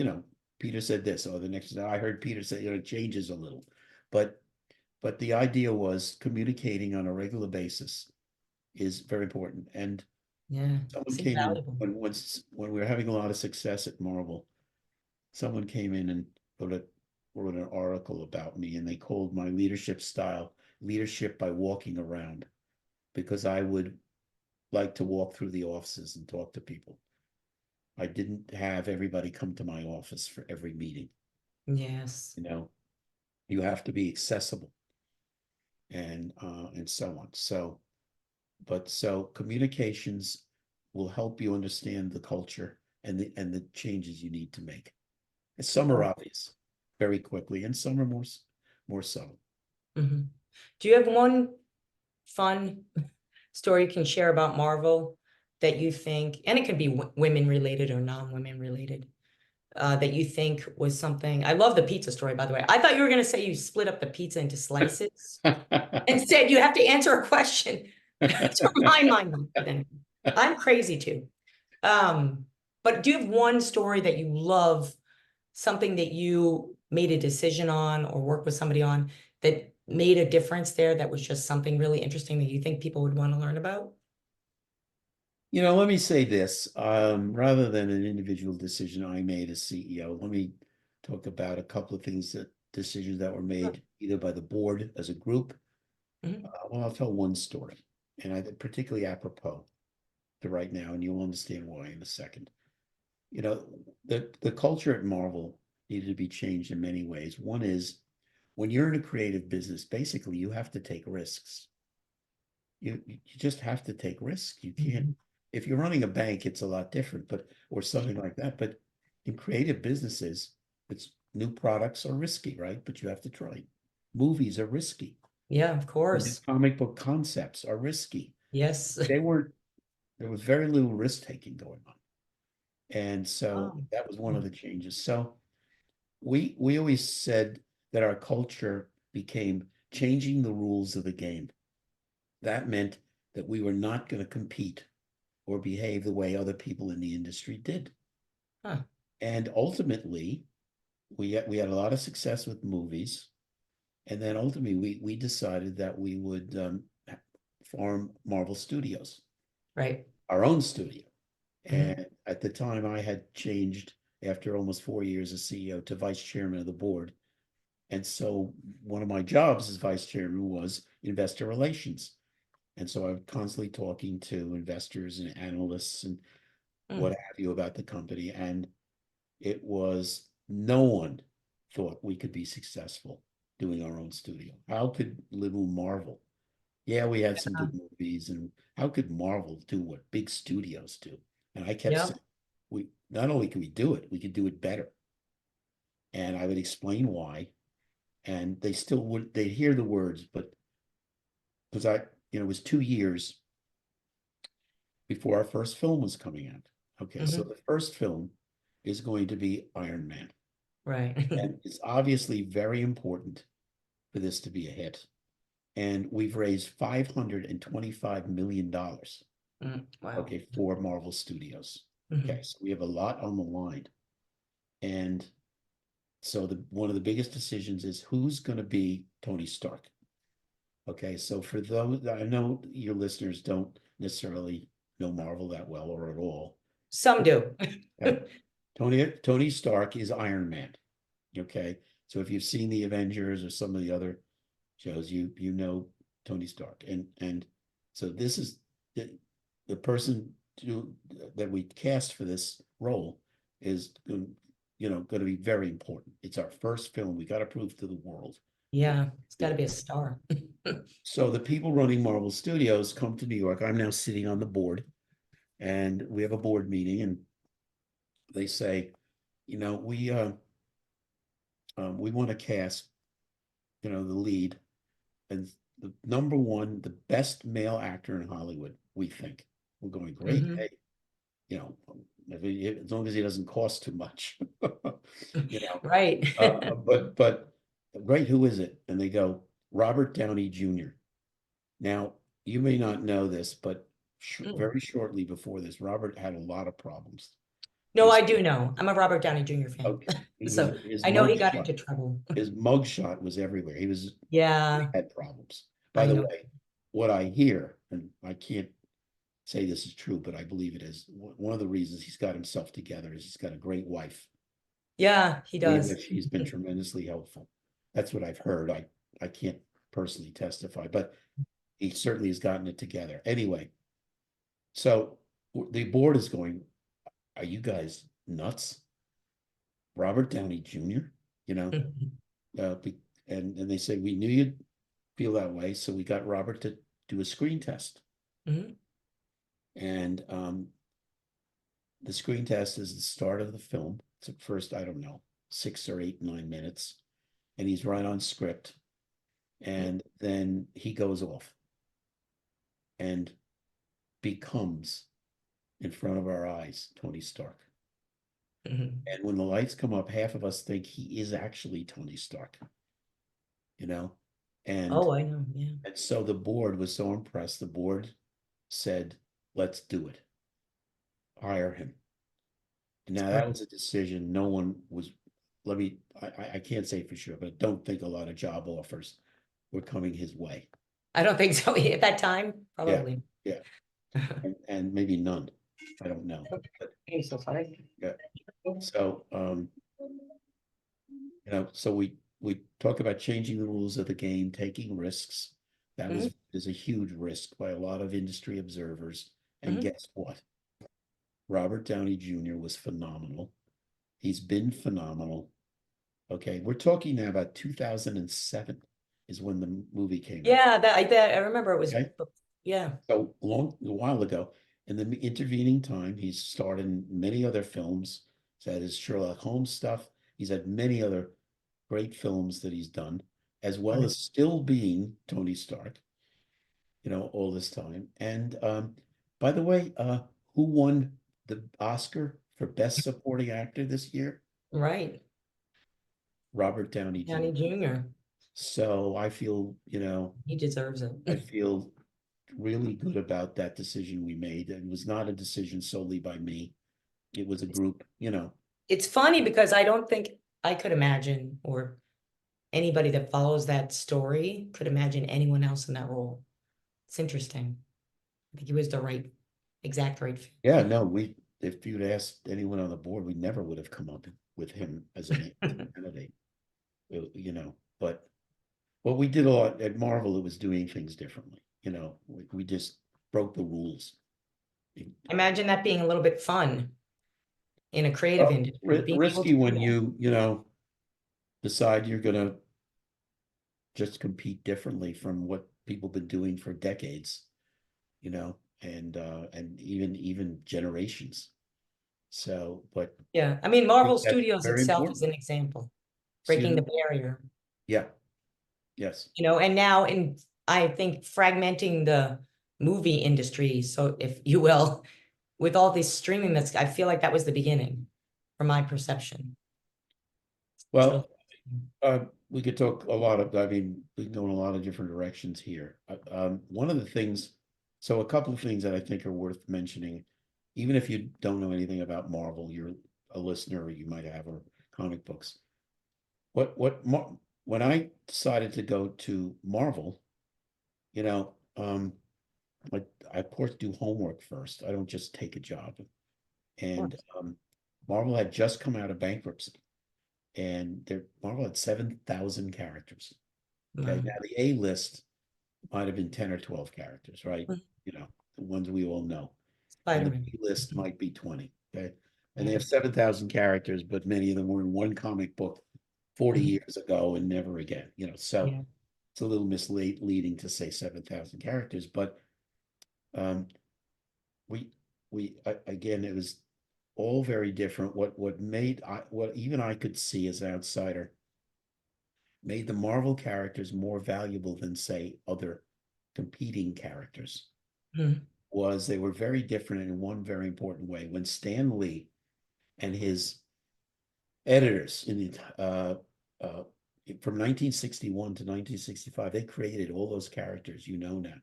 S2: Peter said this, or the next, I heard Peter say, it changes a little. But the idea was communicating on a regular basis is very important. And
S1: yeah.
S2: someone
S1: Seems
S2: came in
S1: valuable.
S2: when we were having a lot of success at Marvel, someone came in and wrote an article about me, and they called my leadership style leadership by walking around, because I would like to walk through the offices and talk to people. I didn't have everybody come to my office for every meeting.
S1: Yes.
S2: You have to be accessible, and so on. So communications will help you understand the culture and the changes you need to make. And some are obvious very quickly, and some are more subtle.
S1: Mhm. Do you have one fun story you can share about Marvel that you think, and it could be women related or non-women related, that you think was something? I love the pizza story, by the way. I thought you were going to say you split up the pizza into slices and said you have to answer a question. That's where my mind went. But anyway, I'm crazy too. But do you have one story that you love, something that you made a decision on or worked with somebody on that made a difference there, that was just something really interesting that you think people would want to learn about?
S2: Let me say this, rather than an individual decision I made as CEO, let me talk about a couple of decisions that were
S1: Sure.
S2: made either by the board as a group.
S1: Mhm.
S2: Well, I'll tell one story, and I particularly apropos to right now, and you'll understand why in a second. The culture at Marvel needed to be changed in many ways. One is, when you're in a creative business, basically you have to take risks. You just have to take risks. You can't.
S1: Mhm.
S2: If you're running a bank, it's a lot different, or something like that. But in creative businesses, it's new products are risky, right? But you have to try. Movies are risky.
S1: Yeah, of
S2: The
S1: course.
S2: comic book concepts are risky.
S1: Yes.
S2: They were There was very little risk taking going on. And so
S1: Um,
S2: that was one of the changes. So we always said that our culture became changing the rules of the game. That meant that we were not going to compete or behave the way other people in the industry did.
S1: huh.
S2: And ultimately, we had a lot of success with movies. And then ultimately, we decided that we would form Marvel Studios,
S1: Right.
S2: our own studio.
S1: Mhm.
S2: And at the time, I had changed after almost 4 years as CEO to vice chairman of the board. And so one of my jobs as vice chairman was investor relations. And so I'm constantly talking to investors and analysts and what
S1: Mm.
S2: have you about the company. And no one thought we could be successful doing our own studio. How could little Marvel? Yeah, we had some good movies, and how could Marvel do what big studios do? And I kept
S1: Yeah.
S2: saying, we not only can we do it, we could do it better. And I would explain why, and they'd hear the words, but because it was 2 years before our first film was coming out. Okay, so
S1: Mhm.
S2: the first film is going to be Iron Man.
S1: Right.
S2: And it's obviously very important for this to be a hit. And we've raised $525 million,
S1: Wow.
S2: okay, for Marvel Studios. Okay,
S1: Mhm.
S2: so we have a lot on the line. And So one of the biggest decisions is who's going to be Tony Stark. Okay, so for those, I know your listeners don't necessarily know Marvel that well or at all.
S1: Some do.
S2: Okay. Tony Stark is Iron Man. Okay, so if you've seen the Avengers or some of the other shows, you know Tony Stark, and so this is the person that we cast for this role is going to be very important. It's our first film. We got to prove to the world.
S1: Yeah, it's got to be a star.
S2: So the people running Marvel Studios come to New York. I'm now sitting on the board, and we have a board meeting, and they say, we want to cast, the lead and the number one, the best male actor in Hollywood. We think we're going great.
S1: Mhm.
S2: Hey, as long as he doesn't cost too much,
S1: Right.
S2: but great. Who is it? And they go Robert Downey Jr. Now, you may not know this, but
S1: Mm.
S2: very shortly before this, Robert had a lot of problems.
S1: No, I do know. I'm a Robert Downey Jr. fan.
S2: Okay.
S1: So
S2: His
S1: I know he got
S2: mugshot.
S1: into trouble.
S2: His mugshot was everywhere. He
S1: Yeah,
S2: had problems. By
S1: I
S2: the
S1: know.
S2: way, what I hear, and I can't say this is true, but I believe it is. One of the reasons he's got himself together is he's got a great wife.
S1: Yeah, he
S2: I believe
S1: does.
S2: that she's been tremendously helpful. That's what I've heard. I can't personally testify, but he certainly has gotten it together. Anyway, so the board is going, are you guys nuts? Robert Downey Jr., you know, uh, and they said, we knew you'd feel that way. So we got Robert to do a screen test.
S1: Mhm.
S2: And the screen test is the start of the film. It's at first, I don't know, 6 or 8, 9 minutes. And he's right on script. And then he goes off and becomes, in front of our eyes, Tony Stark.
S1: Mhm.
S2: And when the lights come up, half of us think he is actually Tony Stark, you know? And
S1: Oh, I know. Yeah.
S2: and so the board was so impressed. The board said, let's do it. Hire him. Now that
S1: Great.
S2: was a decision no one was, I can't say for sure, but I don't think a lot of job offers were coming his way.
S1: I don't think so at that time,
S2: Yeah,
S1: probably.
S2: yeah. And maybe none. I don't know. But
S1: You're so funny.
S2: yeah. So so we talk about changing the rules of the game, taking risks. That
S1: Mhm.
S2: is a huge risk by a lot of industry observers. And
S1: Mhm.
S2: guess what? Robert Downey Jr. was phenomenal. He's been phenomenal. Okay, we're talking now about 2007 is when the movie came out.
S1: Yeah, that I remember it was,
S2: Okay,
S1: yeah.
S2: so a while ago. In the intervening time, he's starred in many other films. He's had his Sherlock Holmes stuff. He's had many other great films that he's done, as well
S1: Right.
S2: as still being Tony Stark, all this time. And by the way, who won the Oscar for Best Supporting Actor this year?
S1: Right.
S2: Robert Downey
S1: Downey
S2: Jr.
S1: Jr.
S2: So I feel,
S1: He deserves it.
S2: I feel really good about that decision we made. It was not a decision solely by me. It was a group.
S1: It's funny because I don't think I could imagine, or anybody that follows that story could imagine anyone else in that role. It's interesting. I think he was the exact right
S2: Yeah,
S1: fit.
S2: no, if you'd asked anyone on the board, we never would have come up with him as a candidate. But what we did a lot at Marvel, it was doing things differently. We just broke the rules.
S1: Imagine that being a little bit fun in a creative industry, being able
S2: Risky
S1: to do
S2: when
S1: that.
S2: you decide you're gonna just compete differently from what people have been doing for decades, and even generations. So, but
S1: Yeah. I mean,
S2: I
S1: Marvel
S2: think that's
S1: Studios
S2: very
S1: itself is
S2: important.
S1: an example,
S2: Excuse
S1: breaking the
S2: me?
S1: barrier,
S2: Yeah, yes.
S1: and now I think fragmenting the movie industry, so if you will, with all this streaming I feel like that was the beginning from my perception. It's really
S2: Well, we could talk a lot of, I mean, we can go in a lot of different directions here. One of the things, so a couple of things that I think are worth mentioning, even if you don't know anything about Marvel, you're a listener, or you might have, or comic books. when I decided to go to Marvel, you know, I of course do homework first. I don't just take a job. And Marvel had just come out of bankruptcy, and Marvel had 7,000 characters. Okay,
S1: Wow.
S2: now the A list might have been 10 or 12 characters, right?
S1: Mm.
S2: You know, the ones we all know. And the
S1: Spider-Man.
S2: B list might be 20. Okay. And they
S1: Yeah.
S2: have 7,000 characters, but many of them were in one comic book 40
S1: Mhm.
S2: years ago and never again. So
S1: Yeah.
S2: it's a little misleading to say 7,000 characters, but um, we again, it was all very different. What even I could see as an outsider made the Marvel characters more valuable than, say, other competing characters
S1: Mhm.
S2: was they were very different in one very important way. When Stan Lee and his editors in the uh, from 1961 to 1965, they created all those characters now.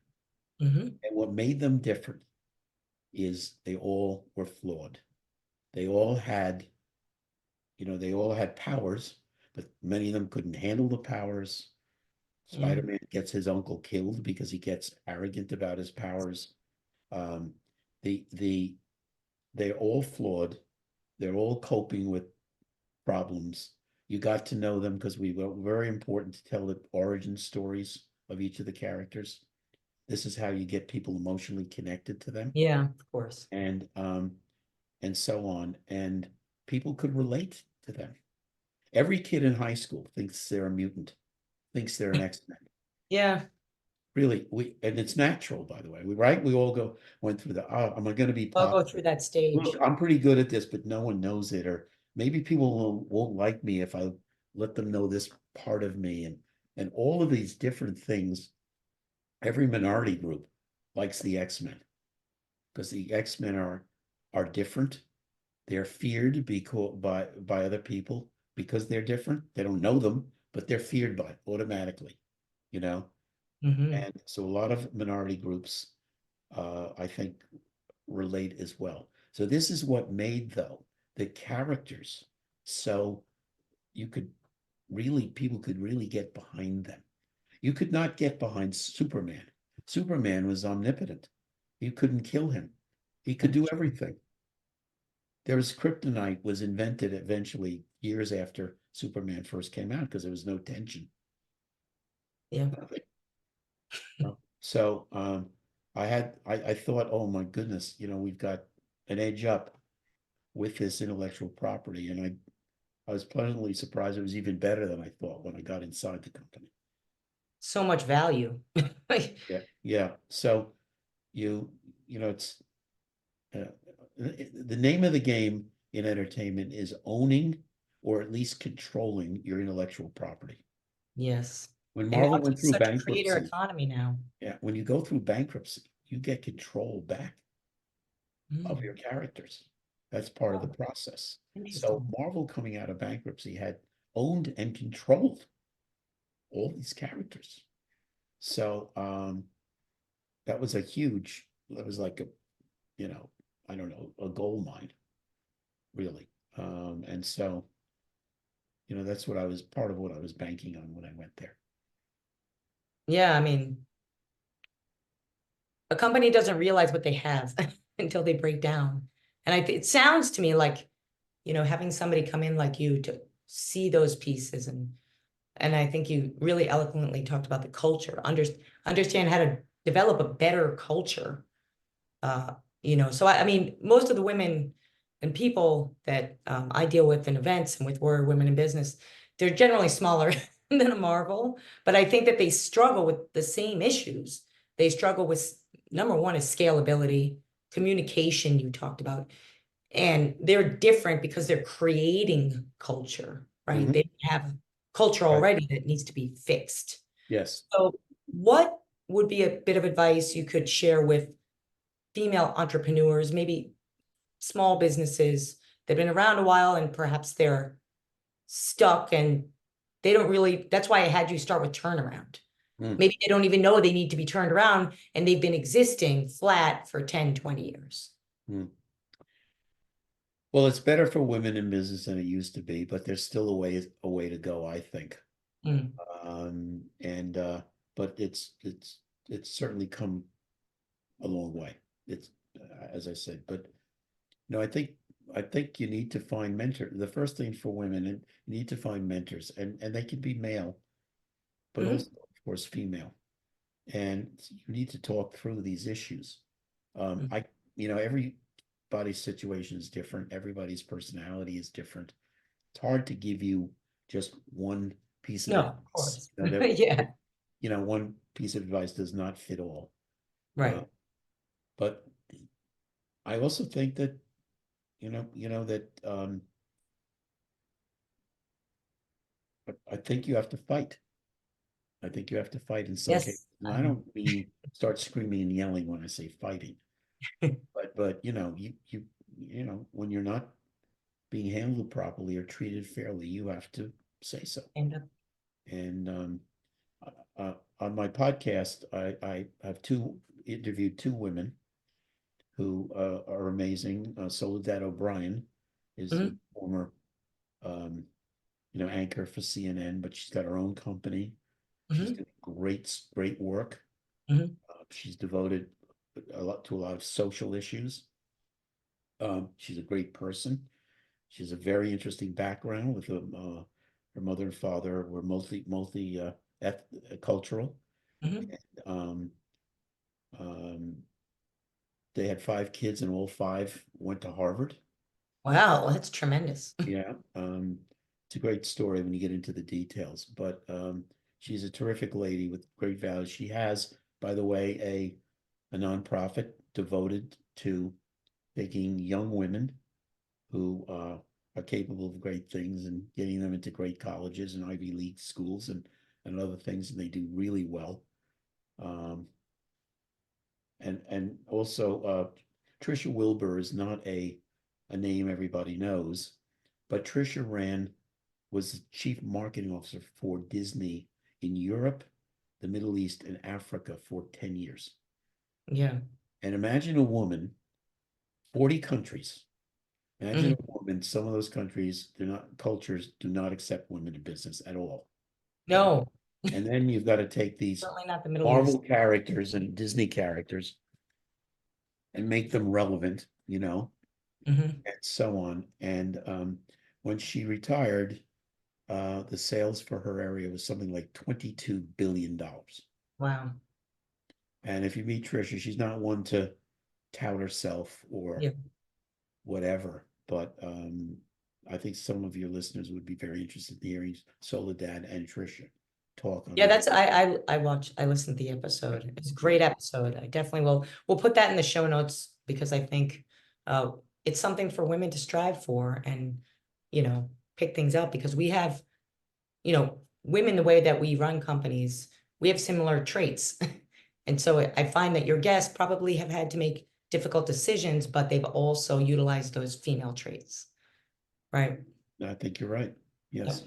S1: Mhm.
S2: And what made them different is they all were flawed. They all had, they all had powers, but many of them couldn't handle the powers.
S1: Yeah.
S2: Spider-Man gets his uncle killed because he gets arrogant about his powers. Um, the they're all flawed. They're all coping with problems. You got to know them because we were very important to tell the origin stories of each of the characters. This is how you get people emotionally connected to them,
S1: Yeah, of course.
S2: and so on. And people could relate to them. Every kid in high school thinks they're a mutant, thinks they're an X-Men.
S1: Yeah.
S2: Really, and it's natural, by the way. We all went through am I going to be
S1: I'll go
S2: popular?
S1: through that
S2: Look,
S1: stage.
S2: I'm pretty good at this, but no one knows it. Or maybe people won't like me if I let them know this part of me, and all of these different things. Every minority group likes the X-Men because the X-Men are different. They're feared because by other people because they're different. They don't know them, but they're feared by automatically, you know.
S1: Hmm.
S2: And so a lot of minority groups, I think, relate as well. So this is what made, though, the characters so you could people could really get behind them. You could not get behind Superman. Superman was omnipotent. You couldn't kill him. He could do everything. Kryptonite was invented eventually years after Superman first came out because there was no tension.
S1: Yeah.
S2: So I thought, oh my goodness, we've got an edge up with this intellectual property. And I was pleasantly surprised it was even better than I thought when I got inside the company.
S1: So much value.
S2: Yeah, yeah. So you it's uh, the name of the game in entertainment is owning or at least controlling your intellectual property.
S1: Yes.
S2: When
S1: And
S2: Marvel went
S1: it's
S2: through
S1: such a creator
S2: bankruptcy,
S1: economy now.
S2: yeah, when you go through bankruptcy, you get control back of
S1: Mm.
S2: your characters. That's part of the
S1: Oh,
S2: process. So
S1: interesting.
S2: Marvel coming out of bankruptcy had owned and controlled all these characters. So that was like you know, I don't know, a gold mine, really. And so, that's what I was part of what I was banking on when I went there.
S1: Yeah, I mean, a company doesn't realize what they have until they break down. And it sounds to me like, having somebody come in like you to see those pieces, and I think you really eloquently talked about the culture, understand how to develop a better culture. Uh, so I mean, most of the women and people that I deal with in events and with Warrior Women in Business, they're generally smaller than a Marvel, but I think that they struggle with the same issues. They struggle with, number one is scalability, communication you talked about, and they're different because they're creating culture, right?
S2: Mhm.
S1: They have culture
S2: Right.
S1: already that needs to be fixed.
S2: Yes.
S1: So what would be a bit of advice you could share with female entrepreneurs, maybe small businesses that have been around a while and perhaps they're stuck and they don't really, that's why I had you start with turnaround.
S2: Mm.
S1: Maybe they don't even know they need to be turned around and they've been existing flat for 10, 20 years.
S2: Mm. Well, it's better for women in business than it used to be, but there's still a way to go, I think.
S1: Mm,
S2: And but it's certainly come a long way. It's as I said, but no, I think you need to find mentors. The first thing for women, and you need to find mentors, and they can be male, but
S1: mhm.
S2: also, of course, female. And you need to talk through these issues.
S1: Mm.
S2: Everybody's situation is different. Everybody's personality is different. It's hard to give you just one piece of
S1: No, of
S2: advice.
S1: course. Yeah,
S2: One piece of advice does not fit all. Uh,
S1: right.
S2: but I also think that that I think you have to fight. I think you have to fight in some cases.
S1: Yes.
S2: And I don't mean start screaming and yelling when I say fighting, but when you're not being handled properly or treated fairly, you have to say so.
S1: And,
S2: And on my podcast, I have interviewed two women who are amazing. Soledad O'Brien is a
S1: mhm,
S2: former um, anchor for CNN, but she's got her own company. She's
S1: mhm,
S2: doing great work.
S1: mhm,
S2: She's devoted a lot of social issues. She's a great person. She has a very interesting background with her mother and father were multi cultural.
S1: mhm.
S2: Um, um, they had five kids, and all five went to Harvard.
S1: Wow, that's tremendous.
S2: Yeah, it's a great story when you get into the details. But she's a terrific lady with great values. She has, by the way, a nonprofit devoted to taking young women who are capable of great things and getting them into great colleges and Ivy League schools and other things, and they do really well. Um, and also Trisha Wilbur is not a name everybody knows, but Trisha was the chief marketing officer for Disney in Europe, the Middle East, and Africa for 10 years.
S1: Yeah.
S2: And imagine a woman, 40 countries. Imagine
S1: Mhm.
S2: a woman, some of those countries, cultures do not accept women in business at all.
S1: No,
S2: And then you've got to take these
S1: certainly not the Middle
S2: Marvel
S1: East.
S2: characters and Disney characters and make them relevant,
S1: Mhm.
S2: and so on. And when she retired, the sales for her area was something like $22 billion.
S1: Wow.
S2: And if you meet Trisha, she's not one to tout herself or
S1: Yeah.
S2: whatever, but I think some of your listeners would be very interested in hearing Soledad and Trisha talk on
S1: Yeah,
S2: their.
S1: I listened to the episode. It's a
S2: Yeah,
S1: great episode. I definitely will. We'll put that in the show notes because I think uh it's something for women to strive for and pick things out because we have, women the way that we run companies, we have similar traits. And so I find that your guests probably have had to make difficult decisions, but they've also utilized those female traits, right?
S2: I think you're right.
S1: Yep.
S2: Yes.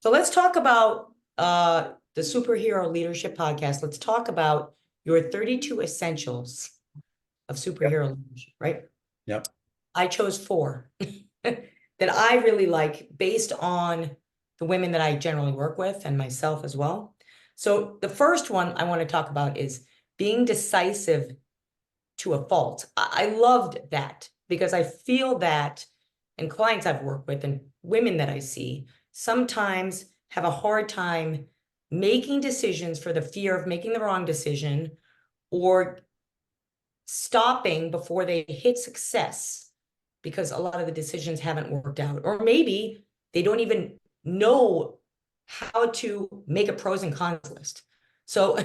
S1: So let's talk about the Superhero Leadership Podcast. Let's talk about your 32 essentials of
S2: Yep.
S1: superhero leadership, right?
S2: Yep.
S1: I chose four that I really like based on the women that I generally work with and myself as well. So the first one I want to talk about is being decisive to a fault. I loved that because I feel that, and clients I've worked with and women that I see sometimes have a hard time making decisions for the fear of making the wrong decision or stopping before they hit success because a lot of the decisions haven't worked out, or maybe they don't even know how to make a pros and cons list. So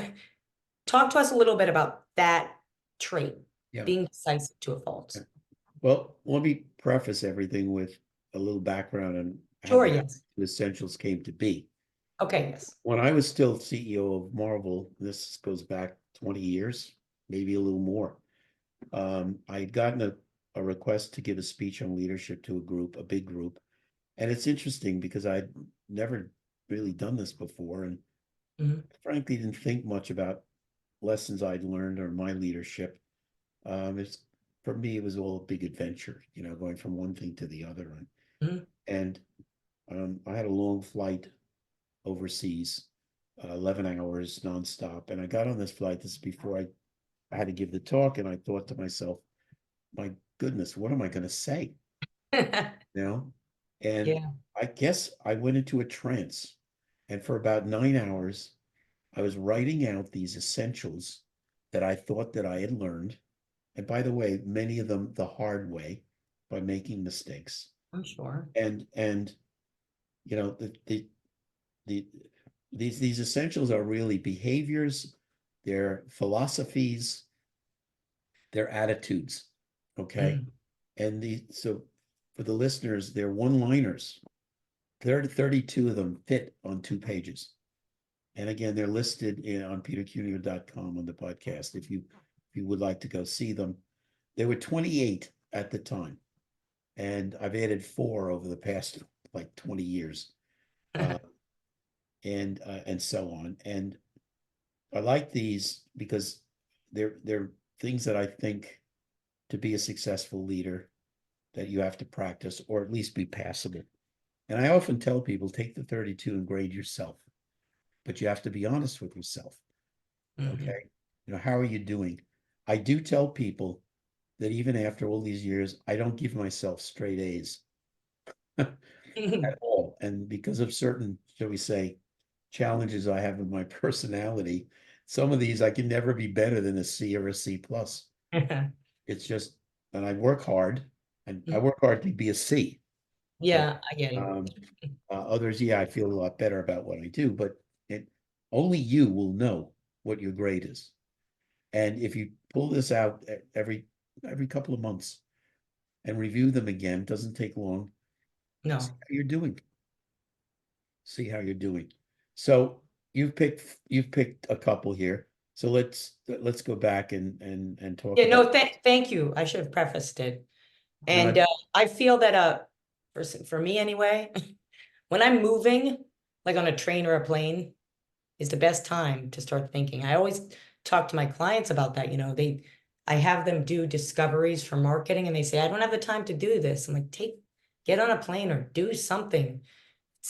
S1: talk to us a little bit about that trait,
S2: Yeah.
S1: being decisive to a fault.
S2: Well, let me preface everything with a little background on how
S1: Sure,
S2: the
S1: yes.
S2: essentials came to be.
S1: Okay, yes.
S2: When I was still CEO of Marvel, this goes back 20 years, maybe a little more. I had gotten a request to give a speech on leadership to a big group. And it's interesting because I'd never really done this before and
S1: Mhm.
S2: frankly didn't think much about lessons I'd learned or my leadership. It's for me, it was all a big adventure, going from one thing to the other.
S1: Mhm.
S2: And I had a long flight overseas, 11 hours nonstop. And I got on this flight. This is before I had to give the talk. And I thought to myself, my goodness, what am I going to say? You know? And
S1: Yeah,
S2: I guess I went into a trance. And for about 9 hours, I was writing out these essentials that I thought that I had learned. And by the way, many of them the hard way by making mistakes.
S1: I'm sure.
S2: And the these essentials are really behaviors, their philosophies, their attitudes. Okay.
S1: Mm.
S2: And so for the listeners, they're one-liners. 32 of them fit on 2 pages. And again, they're listed on petercuneo.com on the podcast if you would like to go see them. There were 28 at the time, and I've added 4 over the past like 20 years, uh, and so on. And I like these because they're things that I think to be a successful leader that you have to practice or at least be passable. And I often tell people take the 32 and grade yourself, but you have to be honest with yourself.
S1: Mhm.
S2: Okay. How are you doing? I do tell people that even after all these years, I don't give myself straight A's at all. And because of certain, shall we say, challenges I have in my personality, some of these I can never be better than a C or a C plus. It's just, and I work hard, and I work hard to be a C. Okay.
S1: Yeah, I get it.
S2: Um, Others, yeah, I feel a lot better about what I do, but it only you will know what your grade is. And if you pull this out every couple of months and review them again, it doesn't take long. See
S1: No.
S2: how you're doing. See how you're doing. So you've picked a couple here. So let's go back and talk
S1: Yeah,
S2: about.
S1: no, thank you. I should have prefaced it.
S2: No,
S1: And I feel that for me anyway, when I'm moving, like on a train or a plane, is the best time to start thinking. I always talk to my clients about that. I have them do discoveries for marketing and they say, I don't have the time to do this. I'm like, get on a plane or do something.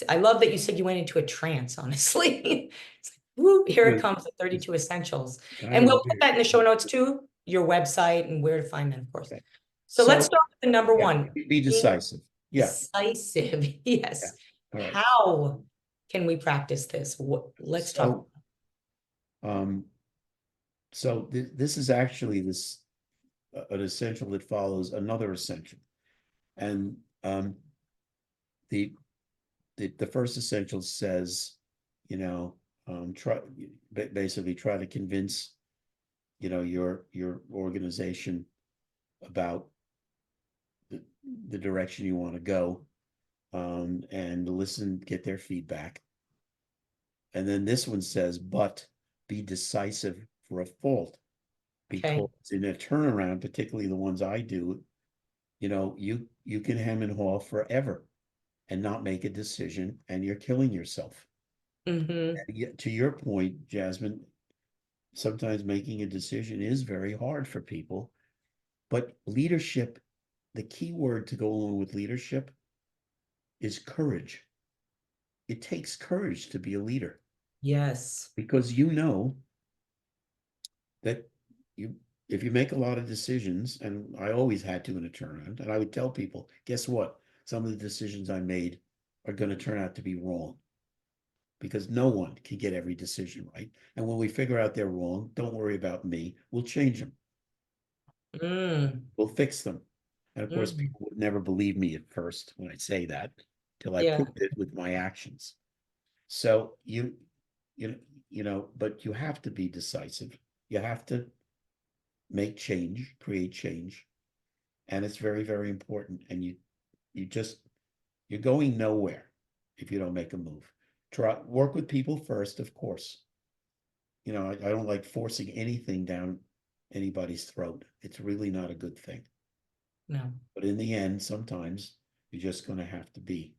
S1: I love that you said you went into a trance, honestly. It's like, woo, here it
S2: good.
S1: comes, the 32 essentials.
S2: Kind
S1: And
S2: of
S1: we'll put
S2: weird.
S1: that in the show notes too, your website and where to find them, of course.
S2: Okay.
S1: So let's
S2: So
S1: start with the number
S2: yeah,
S1: one,
S2: be
S1: being
S2: decisive. Yeah.
S1: decisive.
S2: Yeah.
S1: Yes.
S2: All right.
S1: How can we practice this? Let's talk.
S2: So um this is actually this an essential that follows another essential. And the the first essential says, you know, try basically try to convince, your organization about the, the direction you want to go, and listen, get their feedback. And then this one says, but be decisive for a fault, because
S1: Okay.
S2: in a turnaround, particularly the ones I do, you can hem and haw forever and not make a decision, and you're killing yourself.
S1: Mm-hmm.
S2: To your point, Jasmine, sometimes making a decision is very hard for people, but leadership, the key word to go along with leadership is courage. It takes courage to be a leader,
S1: Yes.
S2: because you know that you if you make a lot of decisions, and I always had to in a turnaround, and I would tell people, guess what? Some of the decisions I made are going to turn out to be wrong, because no one can get every decision right. And when we figure out they're wrong, don't worry about me. We'll change them.
S1: Mm.
S2: We'll fix them. And of course,
S1: Mm.
S2: people would never believe me at first when I say that, till I
S1: Yeah.
S2: proved it with my actions. So you but you have to be decisive. You have to make change, create change, and it's very, very important. And you just you're going nowhere if you don't make a move. Try work with people first, of course. I don't like forcing anything down anybody's throat. It's really not a good thing.
S1: No.
S2: But in the end, sometimes you're just going to have to be,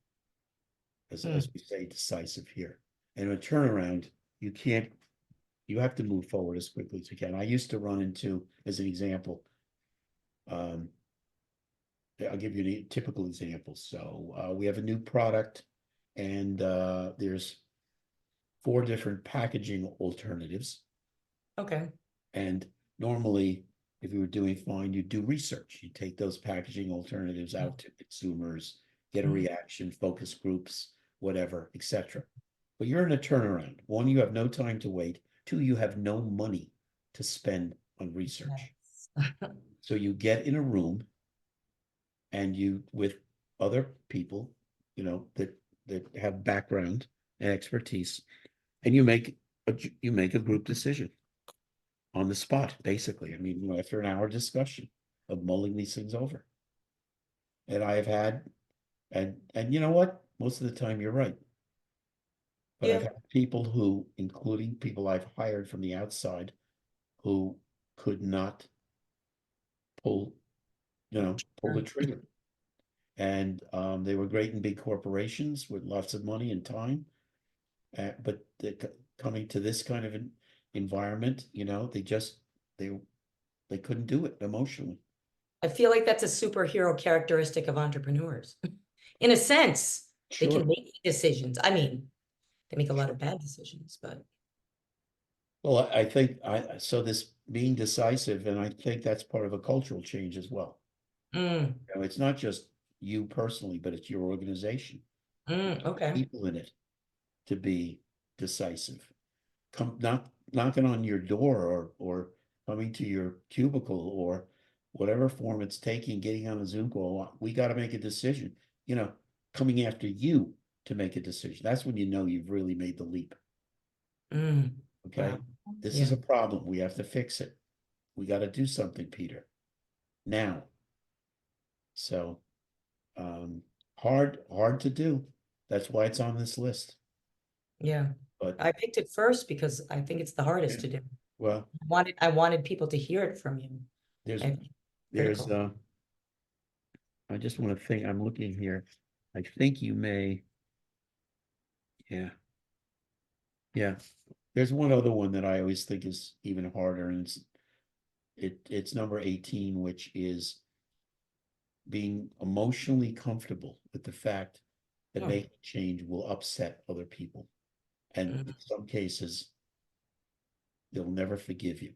S2: as
S1: Mm.
S2: we say, decisive here. And a turnaround, you can't, you have to move forward as quickly as you can. I used to run into, as an example, Um, I'll give you a typical example. So we have a new product, and there's 4 different packaging alternatives.
S1: Okay.
S2: And normally, if you were doing fine, you do research. You take those packaging alternatives out to consumers, get a
S1: Mhm.
S2: reaction, focus groups, whatever, etc. But you're in a turnaround. One, you have no time to wait. Two, you have no money to spend on research.
S1: Yes.
S2: So you get in a room and you with other people, that have background and expertise, and you make a group decision on the spot, basically. I mean, after an hour discussion of mulling these things over. And I have had, and you know what? Most of the time you're right. But I've
S1: Yeah,
S2: had people who, including people I've hired from the outside, who could not pull, pull the
S1: sure.
S2: trigger. And they were great in big corporations with lots of money and time. But coming to this kind of an environment, they they couldn't do it emotionally.
S1: I feel like that's a superhero characteristic of entrepreneurs. In a sense, they can
S2: Sure.
S1: make decisions. I mean, they make a lot of bad decisions, but
S2: Well, I think so this being decisive, and I think that's part of a cultural change as well.
S1: mm,
S2: It's not just you personally, but it's your organization,
S1: okay.
S2: people in it to be decisive. Come knocking on your door, or coming to your cubicle, or whatever form it's taking, getting on a Zoom call. We got to make a decision, you know, coming after you to make a decision. That's when you know you've really made the leap. Okay.
S1: Wow.
S2: This is
S1: Yeah,
S2: a problem. We have to fix it. We got to do something, Peter, now. So um, hard to do. That's why it's on this list.
S1: yeah.
S2: But
S1: I picked it first because I think it's the
S2: yeah,
S1: hardest to do.
S2: well,
S1: I wanted people to hear it from you.
S2: there's
S1: I think
S2: there's
S1: critical.
S2: I just want to think. I'm looking here. I think you may. Yeah, yeah. There's one other one that I always think is even harder, and it's number 18, which is being emotionally comfortable with the fact that
S1: Hmm.
S2: making change will upset other people. And in
S1: Mm,
S2: some cases, they'll never forgive you.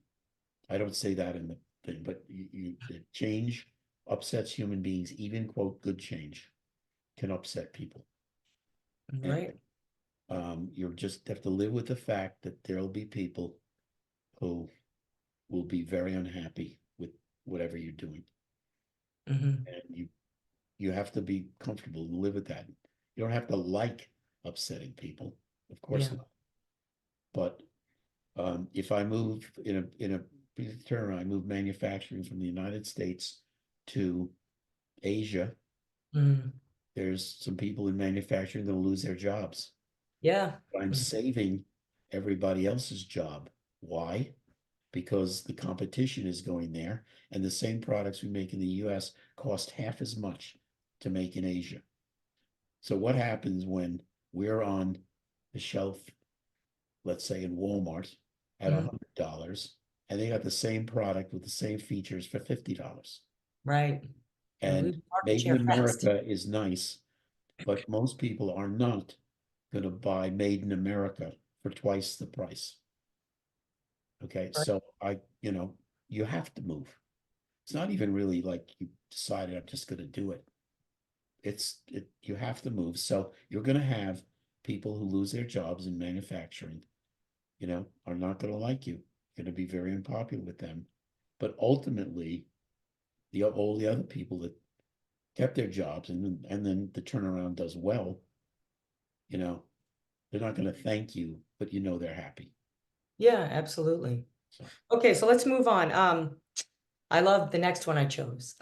S2: I don't say that in the thing, but the change upsets human beings. Even quote good change can upset people, and
S1: right.
S2: you just have to live with the fact that there'll be people who will be very unhappy with whatever you're doing,
S1: Hmm.
S2: and you have to be comfortable and live with that. You don't have to like upsetting people, of course
S1: Yeah.
S2: not. But if I move in a turn, I move manufacturing from the United States to Asia,
S1: Mm,
S2: there's some people in manufacturing that will lose their jobs.
S1: yeah.
S2: I'm saving everybody else's job. Why? Because the competition is going there, and the same products we make in the US cost half as much to make in Asia. So what happens when we're on the shelf, let's say in Walmart, at
S1: Mm,
S2: $100, and they got the same product with the same features for $50?
S1: right. We
S2: And
S1: lose market
S2: made in
S1: share fast.
S2: America is nice, but most people are not going to buy made in America for twice the price. Okay,
S1: Right.
S2: so you have to move. It's not even really like you decided I'm just going to do it. You have to move. So you're going to have people who lose their jobs in manufacturing, are not going to like you. You're going to be very unpopular with them. But ultimately, all the other people that kept their jobs, and then the turnaround does well, you know, they're not going to thank you, but they're happy.
S1: Yeah, absolutely.
S2: So
S1: Okay, so let's move on. I love the next one I chose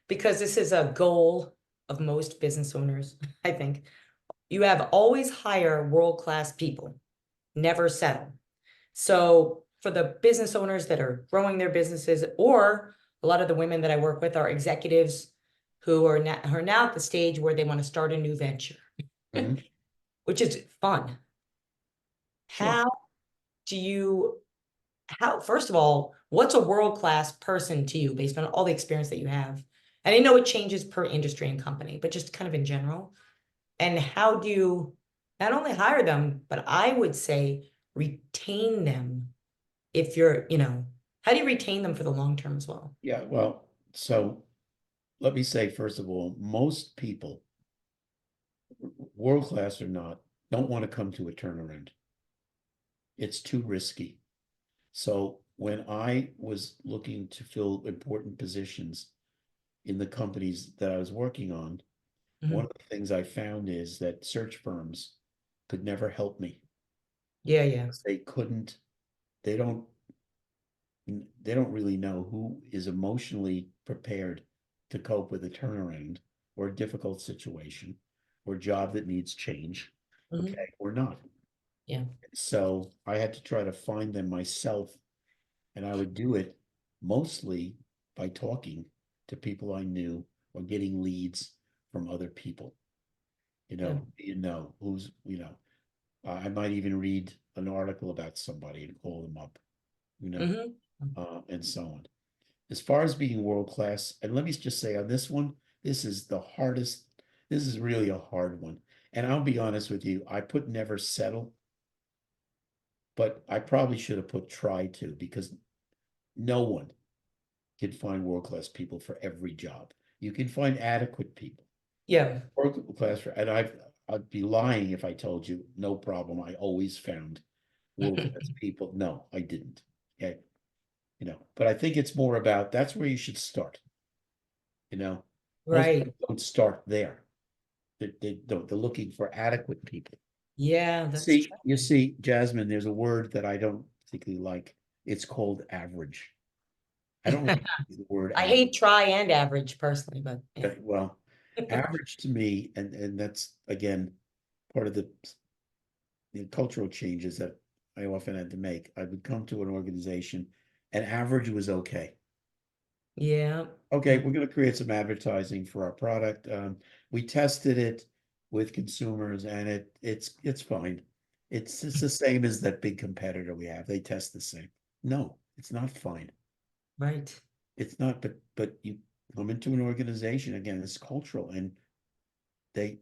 S1: because this is a goal of most business owners, I think. You have always hire world-class people, never settle. So for the business owners that are growing their businesses, or a lot of the women that I work with are executives who are now at the stage where they want to start a new venture,
S2: mhm,
S1: which is fun.
S2: sure.
S1: How do you, how, first of all, what's a world-class person to you based on all the experience that you have? And I know it changes per industry and company, but just kind of in general. And how do you not only hire them, but I would say retain them if you're, how do you retain them for the long term as well?
S2: Yeah, well, so let me say, first of all, most people, world class or not, don't want to come to a turnaround. It's too risky. So when I was looking to fill important positions in the companies that I was working on, one
S1: Mhm.
S2: of the things I found is that search firms could never help me.
S1: Yeah, yeah.
S2: They couldn't, they don't, they don't really know who is emotionally prepared to cope with a turnaround or a difficult situation or job that needs change.
S1: Mhm.
S2: Okay, or not.
S1: Yeah.
S2: So I had to try to find them myself, and I would do it mostly by talking to people I knew or getting leads from other people.
S1: Yeah.
S2: Who's, I might even read an article about somebody and call them up, you know,
S1: Hmm.
S2: and so on. As far as being world class, and let me just say on this one, this is the hardest. This is really a hard one. And I'll be honest with you, I put never settle, but I probably should have put try to, because no one can find world class people for every job. You can find adequate people.
S1: Yeah.
S2: World class, and I'd be lying if I told you no problem. I always found world class people. No, I didn't. Okay, but I think it's more about that's where you should start. You know, most
S1: Right.
S2: people don't start there. They don't. They're looking for adequate people.
S1: Yeah, that's
S2: See,
S1: true.
S2: you see, Jasmine, there's a word that I don't particularly like. It's called average. I don't like the word
S1: I
S2: average.
S1: hate try and average personally, but yeah.
S2: Okay, well, average to me, and that's again part of the cultural changes that I often had to make. I would come to an organization, and average was okay.
S1: Yeah.
S2: Okay,
S1: Yeah.
S2: we're going to create some advertising for our product. We tested it with consumers, and it's fine. It's the same as that big competitor we have. They test the same. No, it's not fine.
S1: Right.
S2: It's not. But you come into an organization again. It's cultural, and they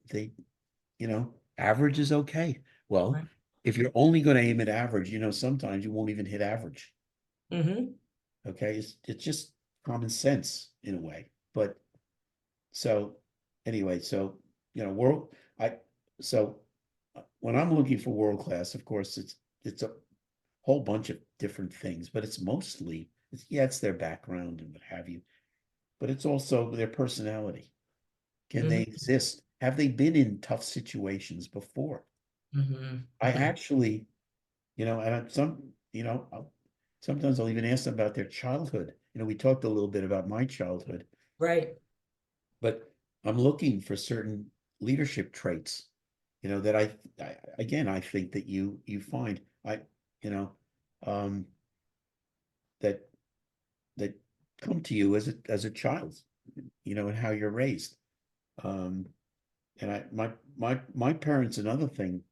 S2: average is okay. Well,
S1: Right.
S2: if you're only going to aim at average, sometimes you won't even hit average.
S1: Hmm.
S2: Okay, it's just common sense in a way. But so anyway, so world I so when I'm looking for world class, of course, it's a whole bunch of different things, but it's mostly it's their background and what have you, but it's also their personality. Can they
S1: Hmm.
S2: exist? Have they been in tough situations before?
S1: Hmm.
S2: I actually, and sometimes I'll even ask them about their childhood. We talked a little bit about my childhood,
S1: Right.
S2: but I'm looking for certain leadership traits, that again, I think that you find you know, um, that that come to you as a child, and how you're raised. Um, and my parents, another thing,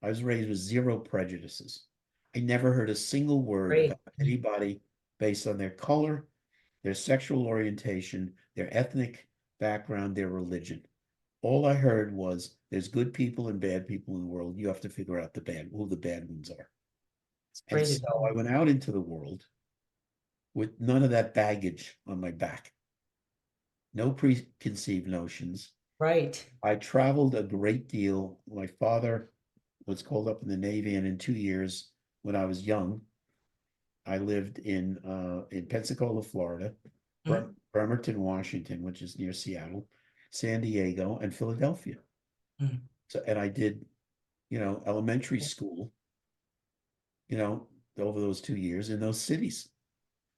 S2: I was raised with zero prejudices. I never heard a single word
S1: Great.
S2: about anybody based on their color, their sexual orientation, their ethnic background, their religion. All I heard was there's good people and bad people in the world. You have to figure out who the bad ones are.
S1: It's
S2: And
S1: great.
S2: so I went out into the world with none of that baggage on my back, no preconceived notions.
S1: Right.
S2: I traveled a great deal. My father was called up in the Navy, and in 2 years, when I was young, I lived in Pensacola, Florida,
S1: Mhm.
S2: Bremerton, Washington, which is near Seattle, San Diego, and Philadelphia.
S1: Mhm.
S2: So, and I did, elementary school, you know, over those 2 years in those cities.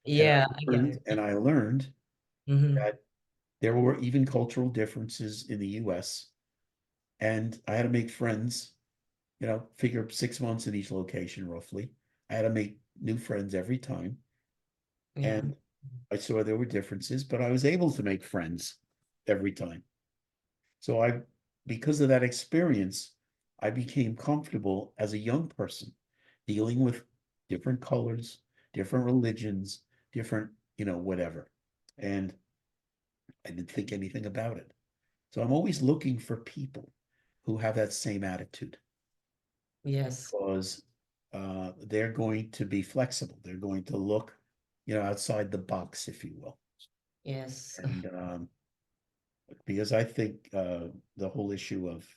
S2: And
S1: Yeah, I get it.
S2: I learned
S1: Hmm.
S2: that there were even cultural differences in the US. And I had to make friends, figure 6 months in each location roughly. I had to make new friends every time.
S1: Yeah.
S2: And I saw there were differences, but I was able to make friends every time. So because of that experience, I became comfortable as a young person dealing with different colors, different religions, different, whatever. And I didn't think anything about it. So I'm always looking for people who have that same attitude
S1: Yes.
S2: because they're going to be flexible. They're going to look, outside the box, if you will.
S1: Yes.
S2: And because I think the whole issue of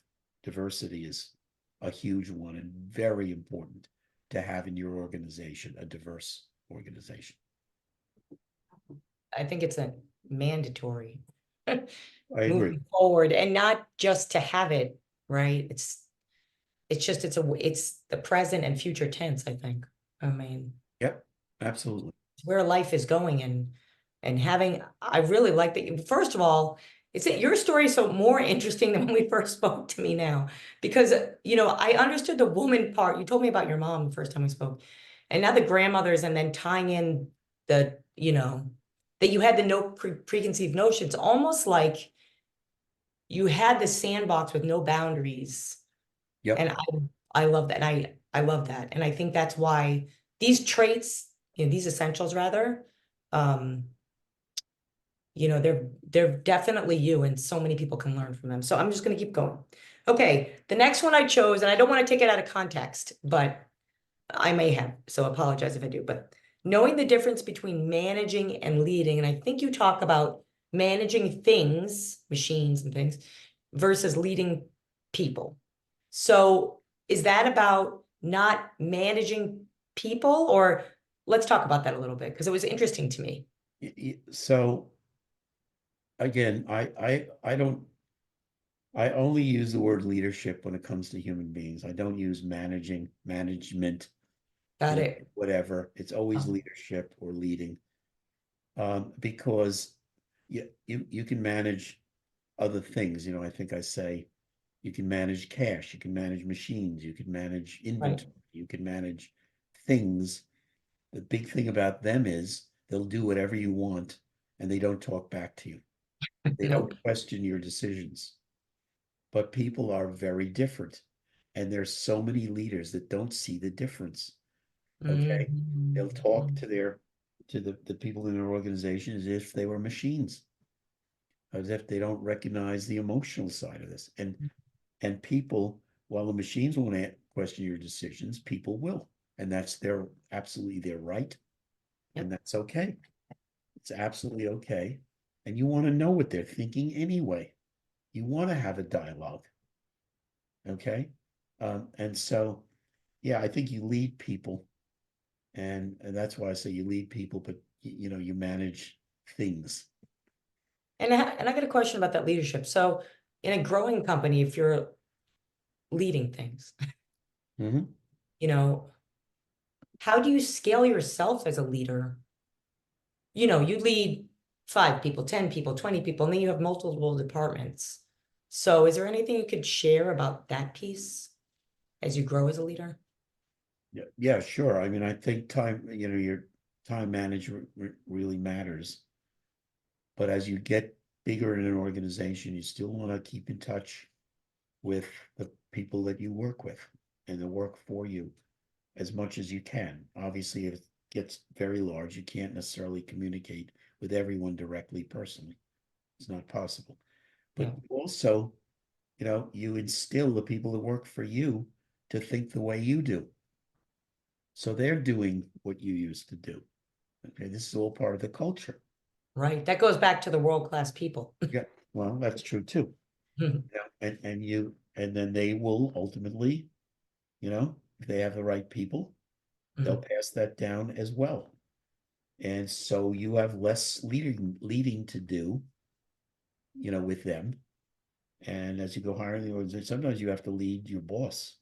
S2: diversity is a huge one and very important to have in your organization, a diverse organization.
S1: I think it's a mandatory
S2: I agree.
S1: moving forward, and not just to have it, right? It's the present and future tense, I think. I mean,
S2: Yep, absolutely.
S1: where life is going, and having, I really like that. First of all, it's your story is so more interesting than when we first spoke to me now, because I understood the woman part. You told me about your mom the first time we spoke, and now the grandmothers, and then tying in the, that you had the no preconceived notions, almost like you had the sandbox with no boundaries.
S2: Yep.
S1: And I love that. And I love that. And I think that's why these traits, these essentials rather, um, they're definitely you, and so many people can learn from them. So I'm just gonna keep going. Okay, the next one I chose, and I don't want to take it out of context, but I may have, so apologize if I do, but knowing the difference between managing and leading, and I think you talk about managing things, machines and things, versus leading people. So is that about not managing people, or let's talk about that a little bit, because it was interesting to me.
S2: So again, I only use the word leadership when it comes to human beings. I don't use management,
S1: Got it.
S2: whatever. It's always
S1: Um,
S2: leadership or leading. Because you can manage other things. I think I say you can manage cash, you can manage machines, you can manage
S1: right.
S2: inventory, you can manage things. The big thing about them is they'll do whatever you want and they don't talk back to you. They
S1: Nope.
S2: don't question your decisions. But people are very different. And there's so many leaders that don't see the difference. Okay. They'll talk
S1: Mhm.
S2: to the people in their organization as if they were machines, as if they don't recognize the emotional side of this. And people, while the machines won't question your decisions, people will. And that's absolutely their right. And
S1: Yep.
S2: that's okay. It's absolutely okay. And you want to know what they're thinking anyway. You want to have a dialogue. Okay. And so, yeah, I think you lead people. And that's why I say you lead people, but you manage things.
S1: And I got a question about that leadership. So in a growing company, if you're leading things,
S2: Mhm.
S1: you know, how do you scale yourself as a leader? You lead 5 people, 10 people, 20 people, and then you have multiple departments. So is there anything you could share about that piece as you grow as a leader?
S2: Yeah, yeah, sure. I mean, I think your time management really matters. But as you get bigger in an organization, you still want to keep in touch with the people that you work with and that work for you as much as you can. Obviously, if it gets very large, you can't necessarily communicate with everyone directly personally. It's not possible. But
S1: Yeah.
S2: also, you instill the people that work for you to think the way you do. So they're doing what you used to do. Okay, this is all part of the culture.
S1: Right. That goes back to the world-class people.
S2: Yeah, well, that's true too. Yeah, and then they will ultimately, if they have the right people, they'll pass that down as well. And so you have less leading to do, with them. And as you go higher in the organization, sometimes you have to lead your boss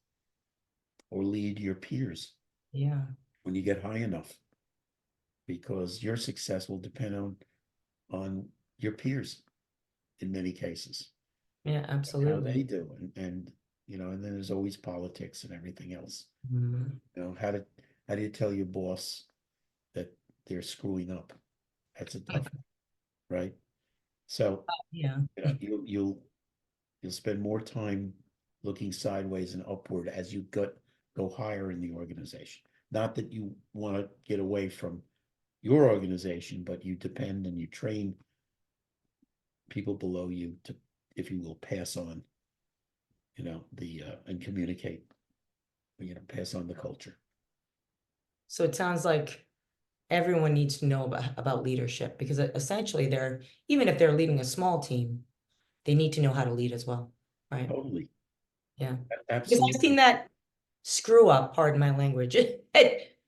S2: or lead your peers
S1: Yeah.
S2: when you get high enough, because your success will depend on your peers in many cases,
S1: Yeah,
S2: how they
S1: absolutely.
S2: do, and then there's always politics and everything else.
S1: Mhm.
S2: How do you tell your boss that they're screwing up? That's a tough one, right? So
S1: Yeah.
S2: you'll spend more time looking sideways and upward as you go higher in the organization. Not that you want to get away from your organization, but you depend and you train people below you to, if you will, pass on, the and communicate, pass on the culture.
S1: So it sounds like everyone needs to know about leadership, because essentially even if they're leading a small team, they need to know how to lead as well, right?
S2: Totally.
S1: Yeah. Because I've seen
S2: Absolutely.
S1: that screw up, pardon my language.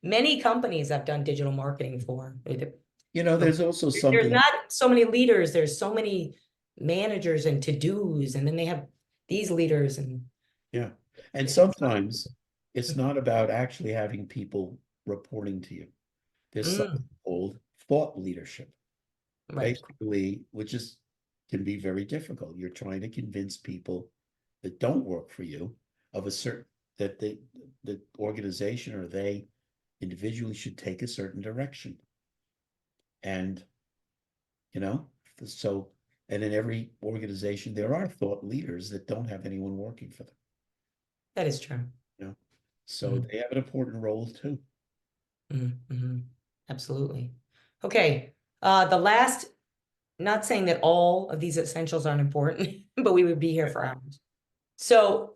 S1: Many companies I've done digital marketing for.
S2: There's also
S1: There's
S2: something,
S1: not so many leaders, there's so many managers and to-dos, and then they have these leaders and
S2: yeah. And
S1: it's
S2: sometimes it's not about actually having people reporting to you. There's something
S1: mm,
S2: called thought leadership,
S1: right.
S2: basically, which can be very difficult. You're trying to convince people that don't work for you of a certain that the organization or they individually should take a certain direction. And you know, so and in every organization there are thought leaders that don't have anyone working for them,
S1: That is true.
S2: you know. So
S1: Mm,
S2: they have an important role too.
S1: absolutely. Okay. The last, not saying that all of these essentials aren't important, but we would be here for hours. So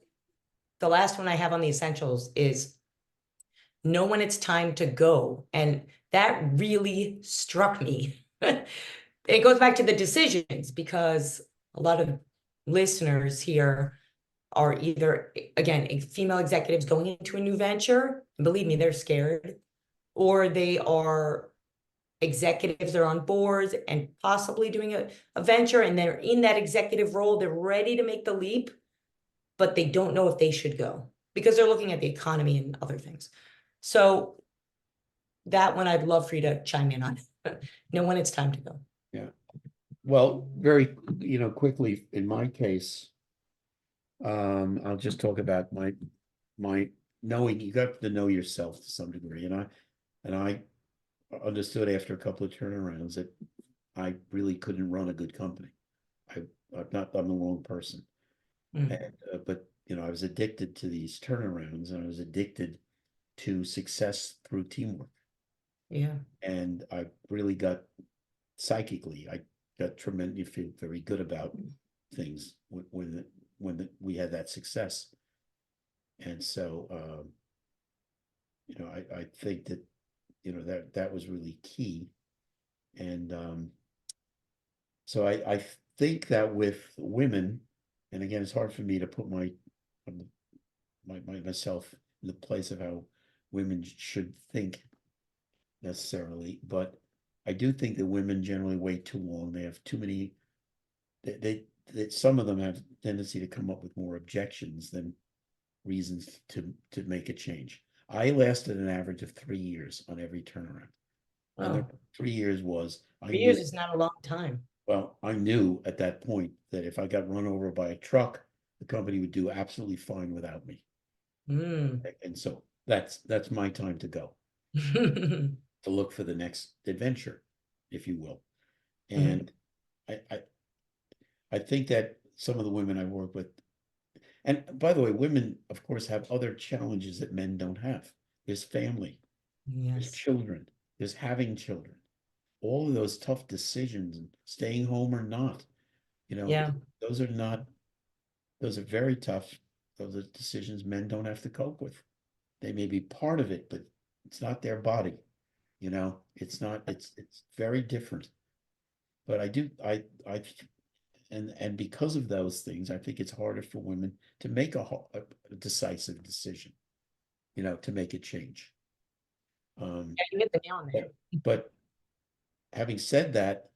S1: the last one I have on the essentials is know when it's time to go. And that really struck me. It goes back to the decisions, because a lot of listeners here are either, again, female executives going into a new venture, and believe me, they're scared, or they are executives that are on boards and possibly doing a venture, and they're in that executive role, they're ready to make the leap, but they don't know if they should go because they're looking at the economy and other things. So that one I'd love for you to chime in on. Know when it's time to go.
S2: Yeah. Well, very, quickly in my case, I'll just talk about my knowing. You got to know yourself to some degree, and I understood after a couple of turnarounds that I really couldn't run a good company. I I'm the wrong person.
S1: Mm,
S2: And, but I was addicted to these turnarounds, and I was addicted to success through teamwork.
S1: yeah.
S2: And I really got psychically, I got tremendously feel very good about things we had that success. And so, I think that that was really key. And so I think that with women, and again, it's hard for me to put myself in the place of how women should think necessarily, but I do think that women generally wait too long. They have too many. Some of them have a tendency to come up with more objections than reasons to make a change. I lasted an average of 3 years on every turnaround, and the
S1: Oh,
S2: 3 years was I
S1: 3 years
S2: knew.
S1: is not a long time.
S2: Well, I knew at that point that if I got run over by a truck, the company would do absolutely fine without me.
S1: Mm.
S2: And so that's my time to go, to look for the next adventure, if you will.
S1: Mhm.
S2: And I I, I think that some of the women I work with, and by the way, women, of course, have other challenges that men don't have. There's family, there's
S1: Yes.
S2: children, there's having children, all of those tough decisions and staying home or not. You know,
S1: Yeah.
S2: those are not, those are very tough. Those are decisions men don't have to cope with. They may be part of it, but it's not their body. It's not, it's very different. But and because of those things, I think it's harder for women to make a decisive decision, to make a change. Um,
S1: Yeah, you hit the nail on the head.
S2: but having said that,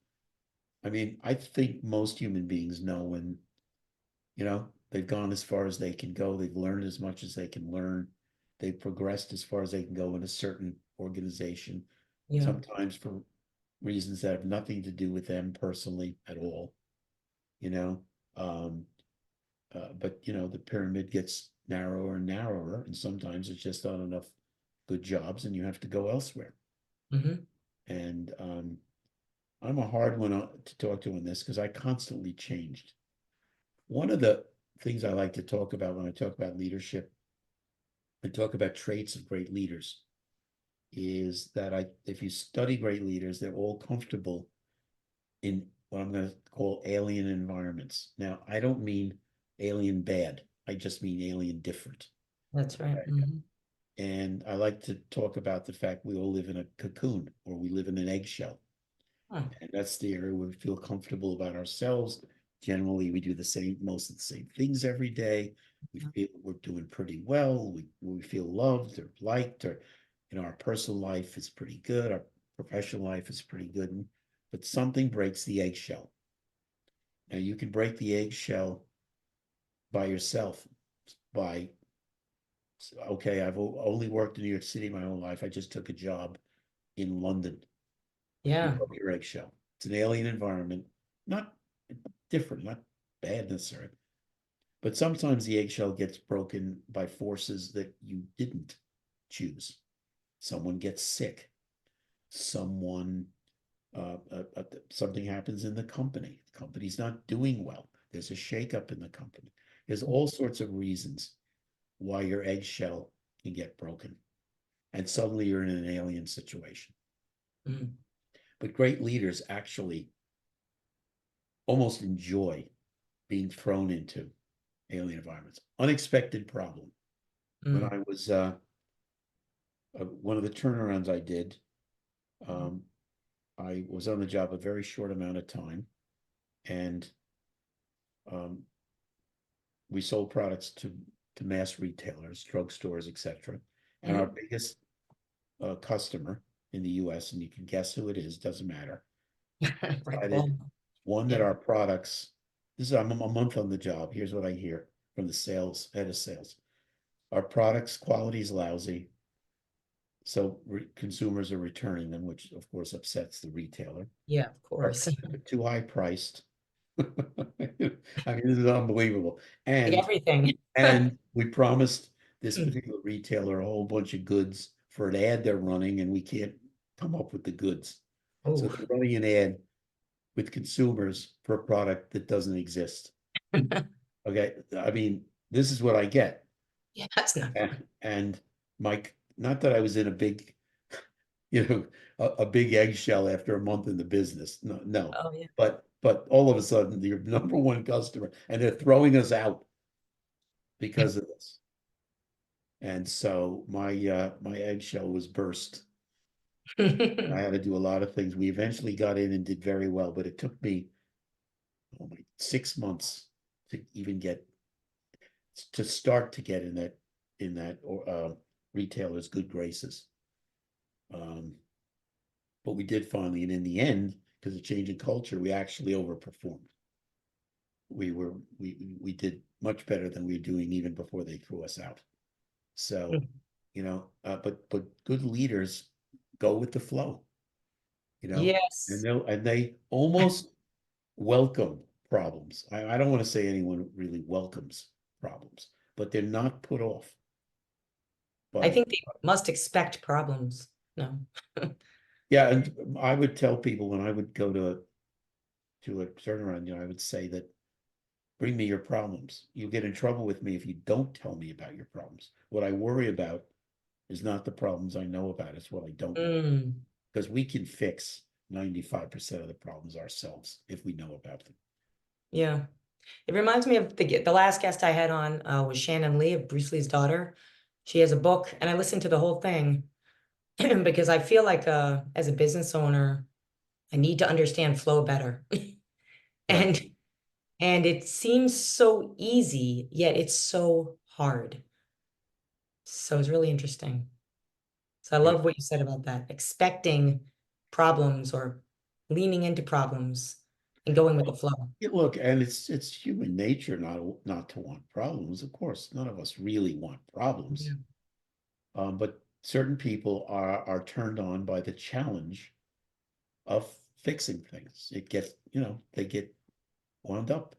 S2: I mean, I think most human beings know when, they've gone as far as they can go, they've learned as much as they can learn, they've progressed as far as they can go in a certain organization,
S1: Yeah.
S2: sometimes for reasons that have nothing to do with them personally at all, you know. Um, but the pyramid gets narrower and narrower, and sometimes it's just not enough good jobs, and you have to go elsewhere.
S1: Hmm.
S2: And I'm a hard one to talk to on this because I constantly changed. One of the things I like to talk about when I talk about leadership, I talk about traits of great leaders. is that if you study great leaders, they're all comfortable in what I'm going to call alien environments. Now, I don't mean alien bad. I just mean alien different.
S1: That's right.
S2: Okay. And I like to talk about the fact we all live in a cocoon or we live in an eggshell.
S1: Huh.
S2: And that's the area where we feel comfortable about ourselves. Generally, we do most of the same things every day. We feel we're doing pretty well. We feel loved or liked, or our personal life is pretty good. Our professional life is pretty good. But something breaks the eggshell. Now you can break the eggshell by yourself. By okay, I've only worked in New York City my whole life. I just took a job in London. You
S1: Yeah.
S2: broke your eggshell. It's an alien environment, not different, not bad necessarily. But sometimes the eggshell gets broken by forces that you didn't choose. Someone gets sick. Someone, something happens in the company. The company's not doing well. There's a shakeup in the company. There's all sorts of reasons why your eggshell can get broken. And suddenly you're in an alien situation.
S1: Mm.
S2: But great leaders actually almost enjoy being thrown into alien environments. Unexpected problem. When
S1: Mm.
S2: I was one of the turnarounds I did, um, I was on the job a very short amount of time, and um, we sold products to mass retailers, drugstores, etc. And our biggest customer in the U.S., and you can guess who it is, doesn't matter,
S1: Right.
S2: decided
S1: Well,
S2: one that
S1: yeah.
S2: our products. This is I'm a month on the job. Here's what I hear from the head of sales. Our products quality is lousy. So consumers are returning them, which of course upsets the retailer.
S1: Yeah, of
S2: Are
S1: course.
S2: too high priced. I mean, this is unbelievable.
S1: Like
S2: And
S1: everything.
S2: and we promised this particular retailer a whole bunch of goods for an ad they're running, and we can't come up with the goods. So
S1: Oh.
S2: they're running an ad with consumers for a product that doesn't exist. Okay. I mean, this is what I get.
S1: Yeah, that's not fun.
S2: And Mike, not that I was in a big, you know, a big eggshell after a month in the business. No, no.
S1: Oh, yeah.
S2: But all of a sudden, your number one customer, and they're throwing us out because of this. And so my eggshell was burst. And I had to do a lot of things. We eventually got in and did very well, but it took me 6 months to even get to start to get in that retailer's good graces. Um, but we did finally, and in the end, because of change in culture, we actually overperformed. We did much better than we were doing even before they threw us out. So, but good leaders go with the flow, and
S1: Yes.
S2: they almost welcome problems. I don't want to say anyone really welcomes problems, but they're not put off
S1: I
S2: by.
S1: think they must expect problems. No.
S2: Yeah, and I would tell people when I would go to a turnaround, I would say that bring me your problems. You'll get in trouble with me if you don't tell me about your problems. What I worry about is not the problems I know about, it's what I don't know.
S1: Mm.
S2: Because we can fix 95% of the problems ourselves if we know about them.
S1: Yeah. It reminds me of the last guest I had on was Shannon Lee of Bruce Lee's daughter. She has a book, and I listened to the whole thing because I feel like as a business owner, I need to understand flow better.
S2: Right.
S1: And and it seems so easy, yet it's so hard. So it's really interesting. So I
S2: Yeah.
S1: love what you said about that, expecting problems or leaning into problems and going with the flow.
S2: Look, and it's human nature not to want problems. Of course, none of us really want problems.
S1: Yeah.
S2: But certain people are turned on by the challenge of fixing things. It gets, they get wound up.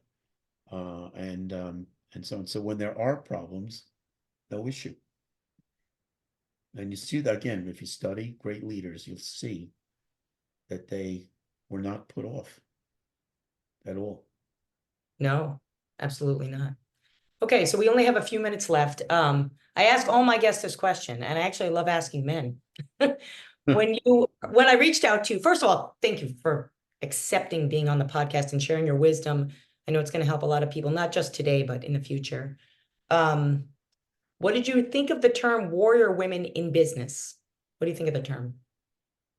S2: And so on. So when there are problems, no issue. And you see that again, if you study great leaders, you'll see that they were not put off at all.
S1: No, absolutely not. Okay, so we only have a few minutes left. I ask all my guests this question, and I actually love asking men. When I reached out to you, first of all, thank you for accepting being on the podcast and sharing your wisdom. I know it's going to help a lot of people, not just today, but in the future. Um, what did you think of the term warrior women in business? What do you think of the term?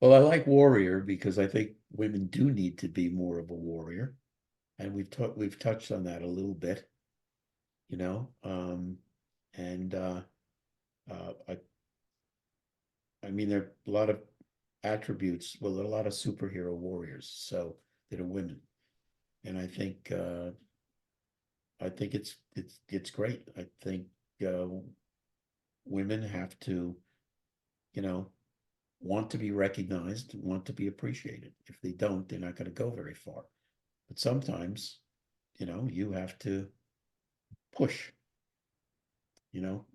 S2: Well, I like warrior because I think women do need to be more of a warrior, and we've touched on that a little bit, you know. And uh, I I mean there are a lot of attributes. Well, there are a lot of superhero warriors, so that are women, and I think it's great. I think uh, women have to, you know, want to be recognized, want to be appreciated. If they don't, they're not going to go very far. But sometimes, you have to push, you know,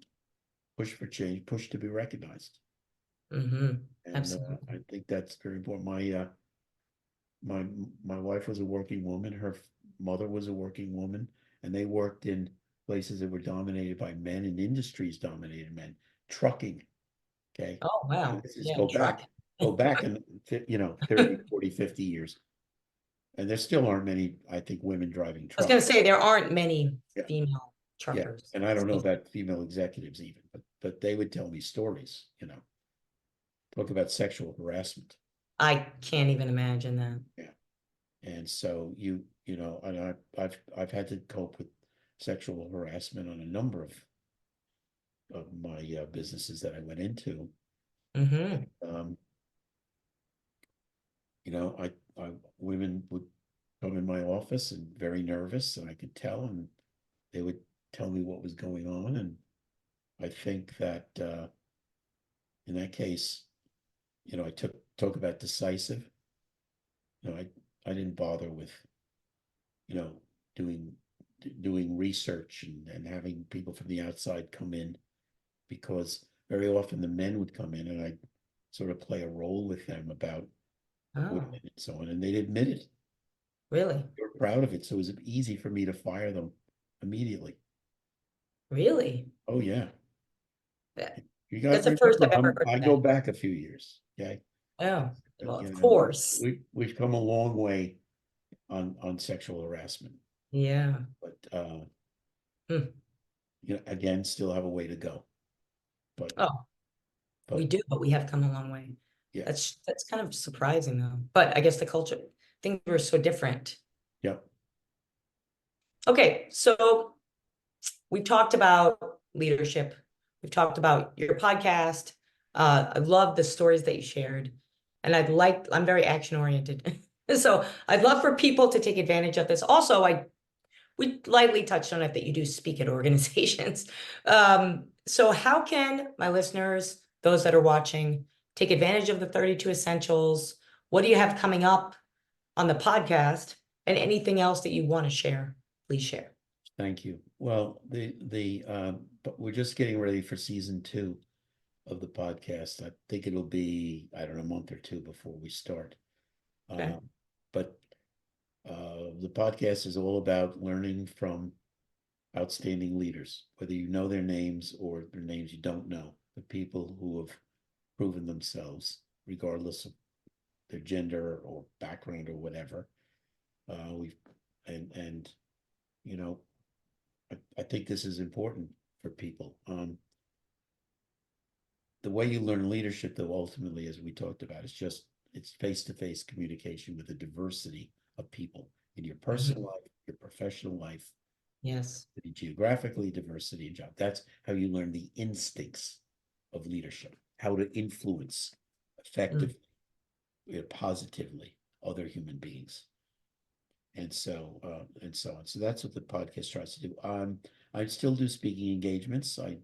S2: push for change, push to be recognized. And
S1: Absolutely.
S2: I think that's very important. My my wife was a working woman. Her mother was a working woman, and they worked in places that were dominated by men and industries dominated men. Trucking, okay?
S1: Oh,
S2: And
S1: wow.
S2: this is
S1: Yeah, truck.
S2: go back and 30, 40, 50 years. And there still aren't many, I think, women driving
S1: I was going to
S2: trucks.
S1: say there aren't many
S2: Yeah.
S1: female
S2: Yeah.
S1: truckers.
S2: And I don't know about female executives even, but they would tell me stories, talk about sexual harassment.
S1: I can't even imagine that.
S2: Yeah. And so and I've had to cope with sexual harassment on a number of my businesses that I went into.
S1: Hmm.
S2: Um, I women would come in my office and very nervous, and I could tell, and they would tell me what was going on, and I think that in that case, I talk about decisive. I didn't bother with you know doing doing research and having people from the outside come in, because very often the men would come in and I'd sort of play a role with them about women
S1: Oh,
S2: and so on, and they'd admit it.
S1: really?
S2: They were proud of it, so it was easy for me to fire them immediately.
S1: Really?
S2: Oh yeah.
S1: That,
S2: You got
S1: that's
S2: to
S1: the first
S2: remember,
S1: I've ever heard
S2: I
S1: of
S2: go
S1: that.
S2: back a few years. Okay.
S1: Oh, well, of
S2: You know,
S1: course.
S2: we've come a long way on sexual harassment,
S1: Yeah.
S2: but
S1: Hmm.
S2: again, still have a way to go. But
S1: Oh, we
S2: but
S1: do, but we have come a long way.
S2: yeah,
S1: That's kind of surprising though. But I guess the culture, things were so different.
S2: yeah.
S1: Okay, so we've talked about leadership. We've talked about your podcast. I love the stories that you shared. And I'm very action oriented. So I'd love for people to take advantage of this. Also, we lightly touched on it that you do speak at organizations. So how can my listeners, those that are watching, take advantage of the 32 essentials? What do you have coming up on the podcast? And anything else that you want to share, please share.
S2: Thank you. Well, but we're just getting ready for season 2 of the podcast. I think it'll be, I don't know, a month or two before we start.
S1: Okay.
S2: But the podcast is all about learning from outstanding leaders, whether you know their names or their names you don't know, the people who have proven themselves, regardless of their gender or background or whatever. We've and you know, I think this is important for people. The way you learn leadership, though, ultimately, as we talked about, it's face-to-face communication with a diversity of people in your personal
S1: Mhm.
S2: life, your professional life,
S1: Yes.
S2: geographically, diversity in job. That's how you learn the instincts of leadership, how to influence
S1: Mm.
S2: effectively, positively other human beings. And so on. So that's what the podcast tries to do. I still do speaking engagements. I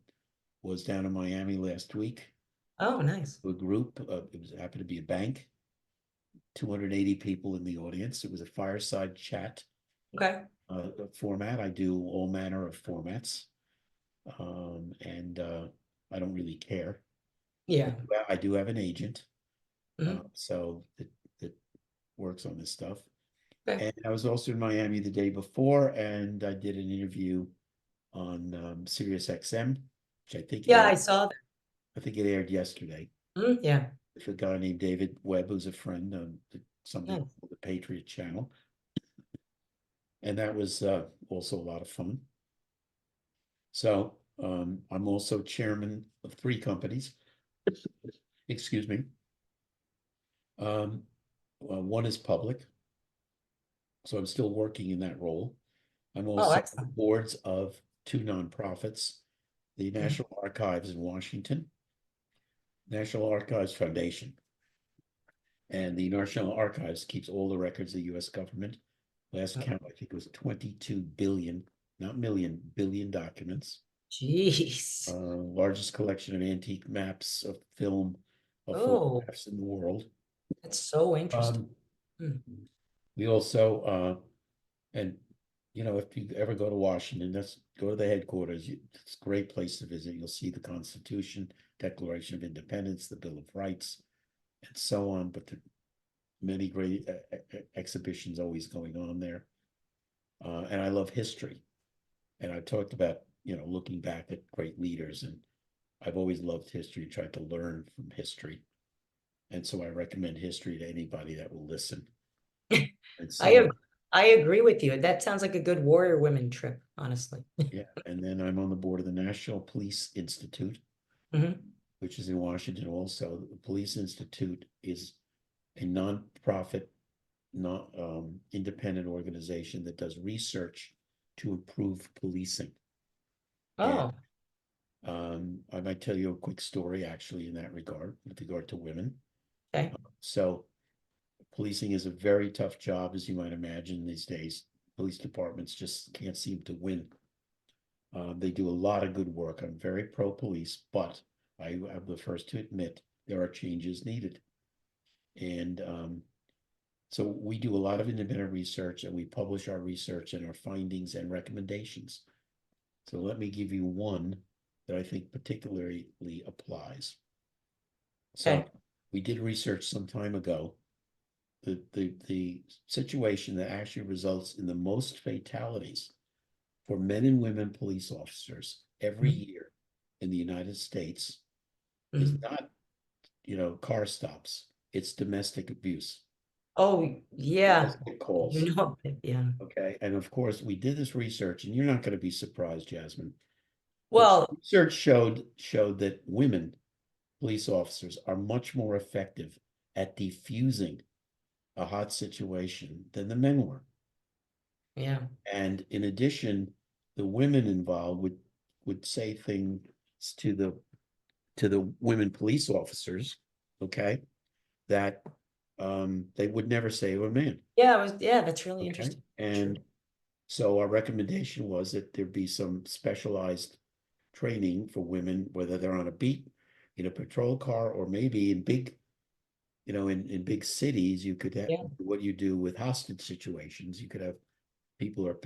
S2: was down in Miami last week
S1: Oh, nice.
S2: to a group. Happened to be a bank, 280 people in the audience. It was a fireside chat
S1: Okay.
S2: format. I do all manner of formats, and I don't really care.
S1: Yeah.
S2: I do have an agent,
S1: Mhm.
S2: so that works on this stuff.
S1: Okay.
S2: And I was also in Miami the day before, and I did an interview on Sirius XM, which I think
S1: Yeah, I
S2: aired,
S1: saw that.
S2: I think it aired yesterday.
S1: Yeah.
S2: With a guy named David Webb, who's a friend on something
S1: Nice.
S2: called the Patriot Channel. And that was also a lot of fun. So I'm also chairman of 3 companies. Excuse me. One is public, so I'm still working in that role. I'm
S1: Oh,
S2: also on the
S1: excellent.
S2: boards of 2 nonprofits, the
S1: Mhm.
S2: National Archives in Washington, National Archives Foundation. And the National Archives keeps all the records of the US government. Last count, I think it was 22 billion, not million, billion documents.
S1: Jeez.
S2: Largest collection of antique maps of film, of
S1: Oh,
S2: photographs in the world.
S1: that's so interesting.
S2: Um,
S1: Hmm.
S2: we also, and if you ever go to Washington, go to the headquarters. It's a great place to visit. You'll see the Constitution, Declaration of Independence, the Bill of Rights, and so on. But there are many great exhibitions always going on there. And I love history. And I've talked about, looking back at great leaders, and I've always loved history, tried to learn from history. And so I recommend history to anybody that will listen. And
S1: I
S2: so,
S1: ag- I agree with you. That sounds like a good warrior women trip, honestly.
S2: yeah. And then I'm on the board of the National Police Institute,
S1: Mhm.
S2: which is in Washington also. The Police Institute is a nonprofit, not independent organization that does research to improve policing. And
S1: Oh,
S2: I might tell you a quick story actually in that regard, with regard to women.
S1: okay.
S2: So policing is a very tough job, as you might imagine these days. Police departments just can't seem to win. They do a lot of good work. I'm very pro-police, but I am the first to admit there are changes needed. And so we do a lot of independent research, and we publish our research and our findings and recommendations. So let me give you one that I think particularly applies. So
S1: Okay.
S2: we did research some time ago. The situation that actually results in the most fatalities for men and women police officers every
S1: Mhm.
S2: year in the United States is
S1: Mhm.
S2: not, car stops. It's domestic abuse,
S1: Oh, yeah.
S2: domestic calls.
S1: You know, yeah.
S2: Okay. And of course, we did this research, and you're not going to be surprised, Jasmine. The
S1: Well,
S2: research showed that women police officers are much more effective at defusing a hot situation than the men were.
S1: yeah.
S2: And in addition, the women involved would say things to the women police officers, okay, that they would never say to a man.
S1: Yeah, that's really
S2: Okay.
S1: interesting. True.
S2: And so our recommendation was that there be some specialized training for women, whether they're on a beat, in a patrol car, or maybe in big, in big cities, you could have
S1: Yeah.
S2: what you do with hostage situations. You could have people are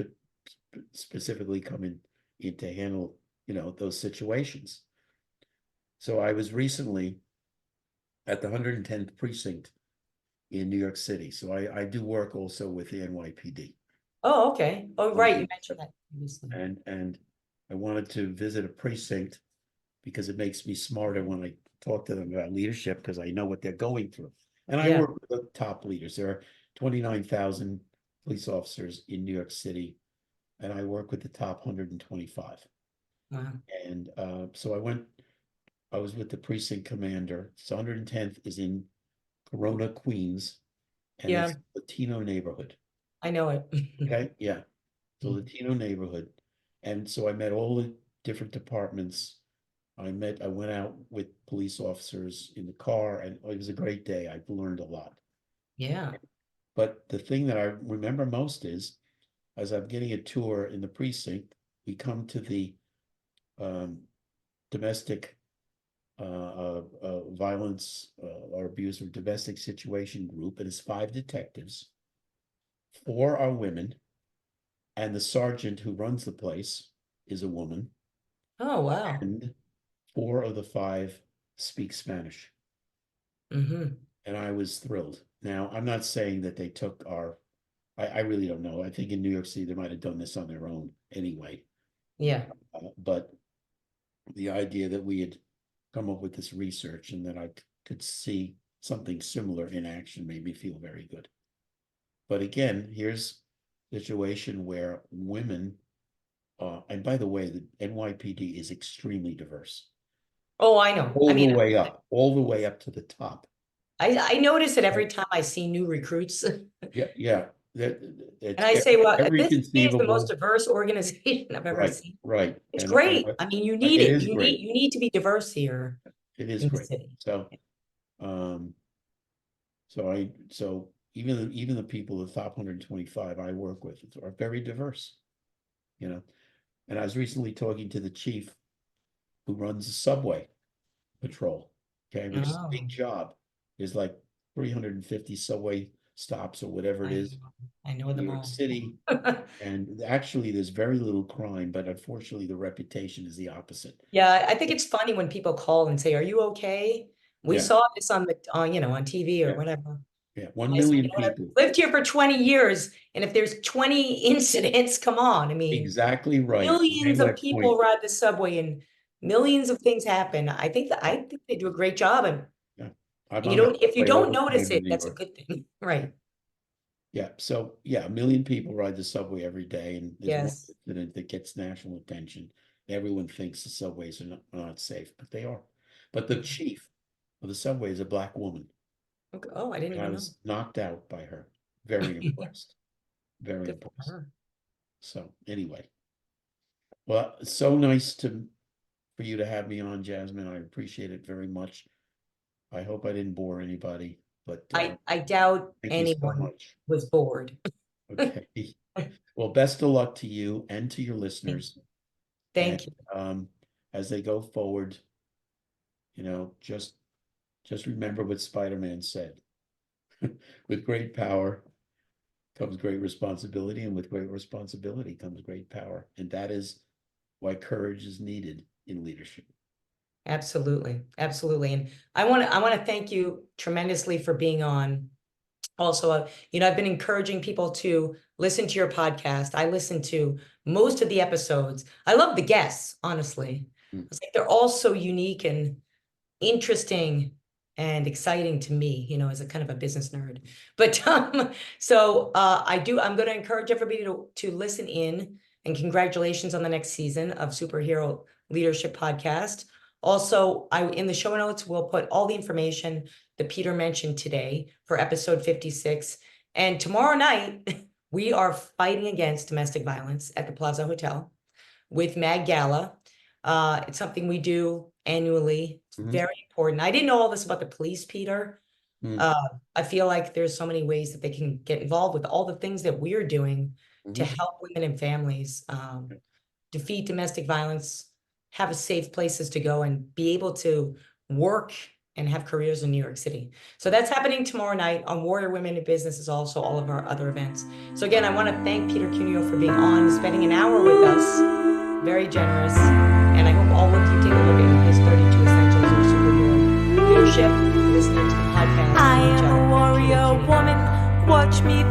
S2: specifically coming in to handle, those situations. So I was recently at the 110th precinct in New York City. So I do work also with the NYPD.
S1: Oh, okay. Oh,
S2: On
S1: right. You
S2: the-
S1: mentioned that previously.
S2: and I wanted to visit a precinct because it makes me smarter when I talk to them about leadership, because I know what they're going through. And I
S1: Yeah.
S2: work with the top leaders. There are 29,000 police officers in New York City, and I work with the top 125.
S1: Wow.
S2: And so I was with the precinct commander. So 110th is in Corona, Queens, and
S1: Yeah,
S2: it's Latino neighborhood.
S1: I know it.
S2: Okay, yeah. So
S1: Mm.
S2: Latino neighborhood. And so I met all the different departments. I went out with police officers in the car, and it was a great day. I learned a lot.
S1: Yeah.
S2: But the thing that I remember most is, as I'm getting a tour in the precinct, we come to the um, domestic violence or abuse or domestic situation group. It is 5 detectives, 4 are women, and the sergeant who runs the place is a woman,
S1: Oh, wow.
S2: and 4 of the 5 speak Spanish.
S1: Hmm.
S2: And I was thrilled. Now, I'm not saying that they took I really don't know. I think in New York City, they might have done this on their own anyway.
S1: Yeah.
S2: But the idea that we had come up with this research and that I could see something similar in action made me feel very good. But again, here's a situation where women, and by the way, the NYPD is extremely diverse.
S1: Oh, I know. I
S2: All the
S1: mean,
S2: way up, all the way up to the top.
S1: I notice it every time I see new recruits.
S2: Yeah, yeah.
S1: And
S2: It's
S1: I say, well,
S2: every
S1: this is the most
S2: conceivable.
S1: diverse organization I've ever
S2: Right,
S1: seen.
S2: right.
S1: It's
S2: And
S1: great. I mean, you need
S2: it
S1: it.
S2: is great.
S1: You need to be diverse here
S2: It is
S1: in the
S2: great.
S1: city.
S2: So, um, so even the people, the top 125 I work with are very diverse, you know. And I was recently talking to the chief who runs the subway patrol, okay, which is a big
S1: Oh,
S2: job. There's like 350 subway stops or whatever it is
S1: I know
S2: in New
S1: them
S2: York
S1: all.
S2: City. And actually, there's very little crime, but unfortunately, the reputation is the opposite.
S1: Yeah, I think it's funny when people call and say, "Are you okay?" We
S2: Yeah,
S1: saw this on on TV or
S2: yeah,
S1: whatever.
S2: yeah.
S1: And
S2: One
S1: I said,
S2: million
S1: you know what,
S2: people.
S1: I've lived here for 20 years, and if there's 20 incidents, come on. I mean,
S2: Exactly right. You made
S1: millions
S2: my
S1: of people
S2: point.
S1: ride the subway and millions of things happen. I
S2: Yeah,
S1: think they do a great job.
S2: yeah. I'm
S1: And you
S2: on the
S1: don't, if you
S2: subway
S1: don't
S2: all the
S1: notice
S2: time in
S1: it,
S2: New
S1: that's a
S2: York.
S1: good thing. Right.
S2: Yeah, so yeah, a million people ride the subway every day, and there's one
S1: Yes.
S2: incident that gets national attention. Everyone thinks the subways are not safe, but they are. But the chief of the subway is a black woman,
S1: Okay. Oh, I didn't
S2: and I
S1: even know.
S2: was knocked out by her. Very impressed. Very
S1: Good for
S2: impressed.
S1: her.
S2: So anyway, well, it's so nice to for you to have me on, Jasmine. I appreciate it very much. I hope I didn't bore anybody, but
S1: I doubt
S2: thank you so
S1: anyone
S2: much.
S1: was bored.
S2: Okay. Well, best of luck to you and to your listeners. And
S1: Thank you.
S2: as they go forward, just remember what Spider-Man said. With great power comes great responsibility, and with great responsibility comes great power. And that is why courage is needed in leadership.
S1: Absolutely. Absolutely. And I want to thank you tremendously for being on. Also, I've been encouraging people to listen to your podcast. I listen to most of the episodes. I love the guests, honestly.
S2: Mm.
S1: It's like they're all so unique and interesting and exciting to me, as a kind of a business nerd. But so I'm going to encourage everybody to listen in, and congratulations on the next season of Superhero Leadership Podcast. Also, in the show notes, we'll put all the information that Peter mentioned today for episode 56. And tomorrow night, we are fighting against domestic violence at the Plaza Hotel with Mag Gala. It's something we do annually. It's
S2: Mhm.
S1: very important. I didn't know all this about the police, Peter.
S2: Mm.
S1: I feel like there's so many ways that they can get involved with all the things that we're doing to
S2: Mhm.
S1: help women and families defeat domestic violence, have safe places to go, and be able to work and have careers in New York City. So that's happening tomorrow night on Warrior Women in Business, is also all of our other events. So again, I want to thank Peter Cuneo for being on, spending an hour with us. Very generous. And I hope all of you take a look at his 32 Essentials of Superhero Leadership, listen to the podcast.
S3: I am a warrior woman. Watch me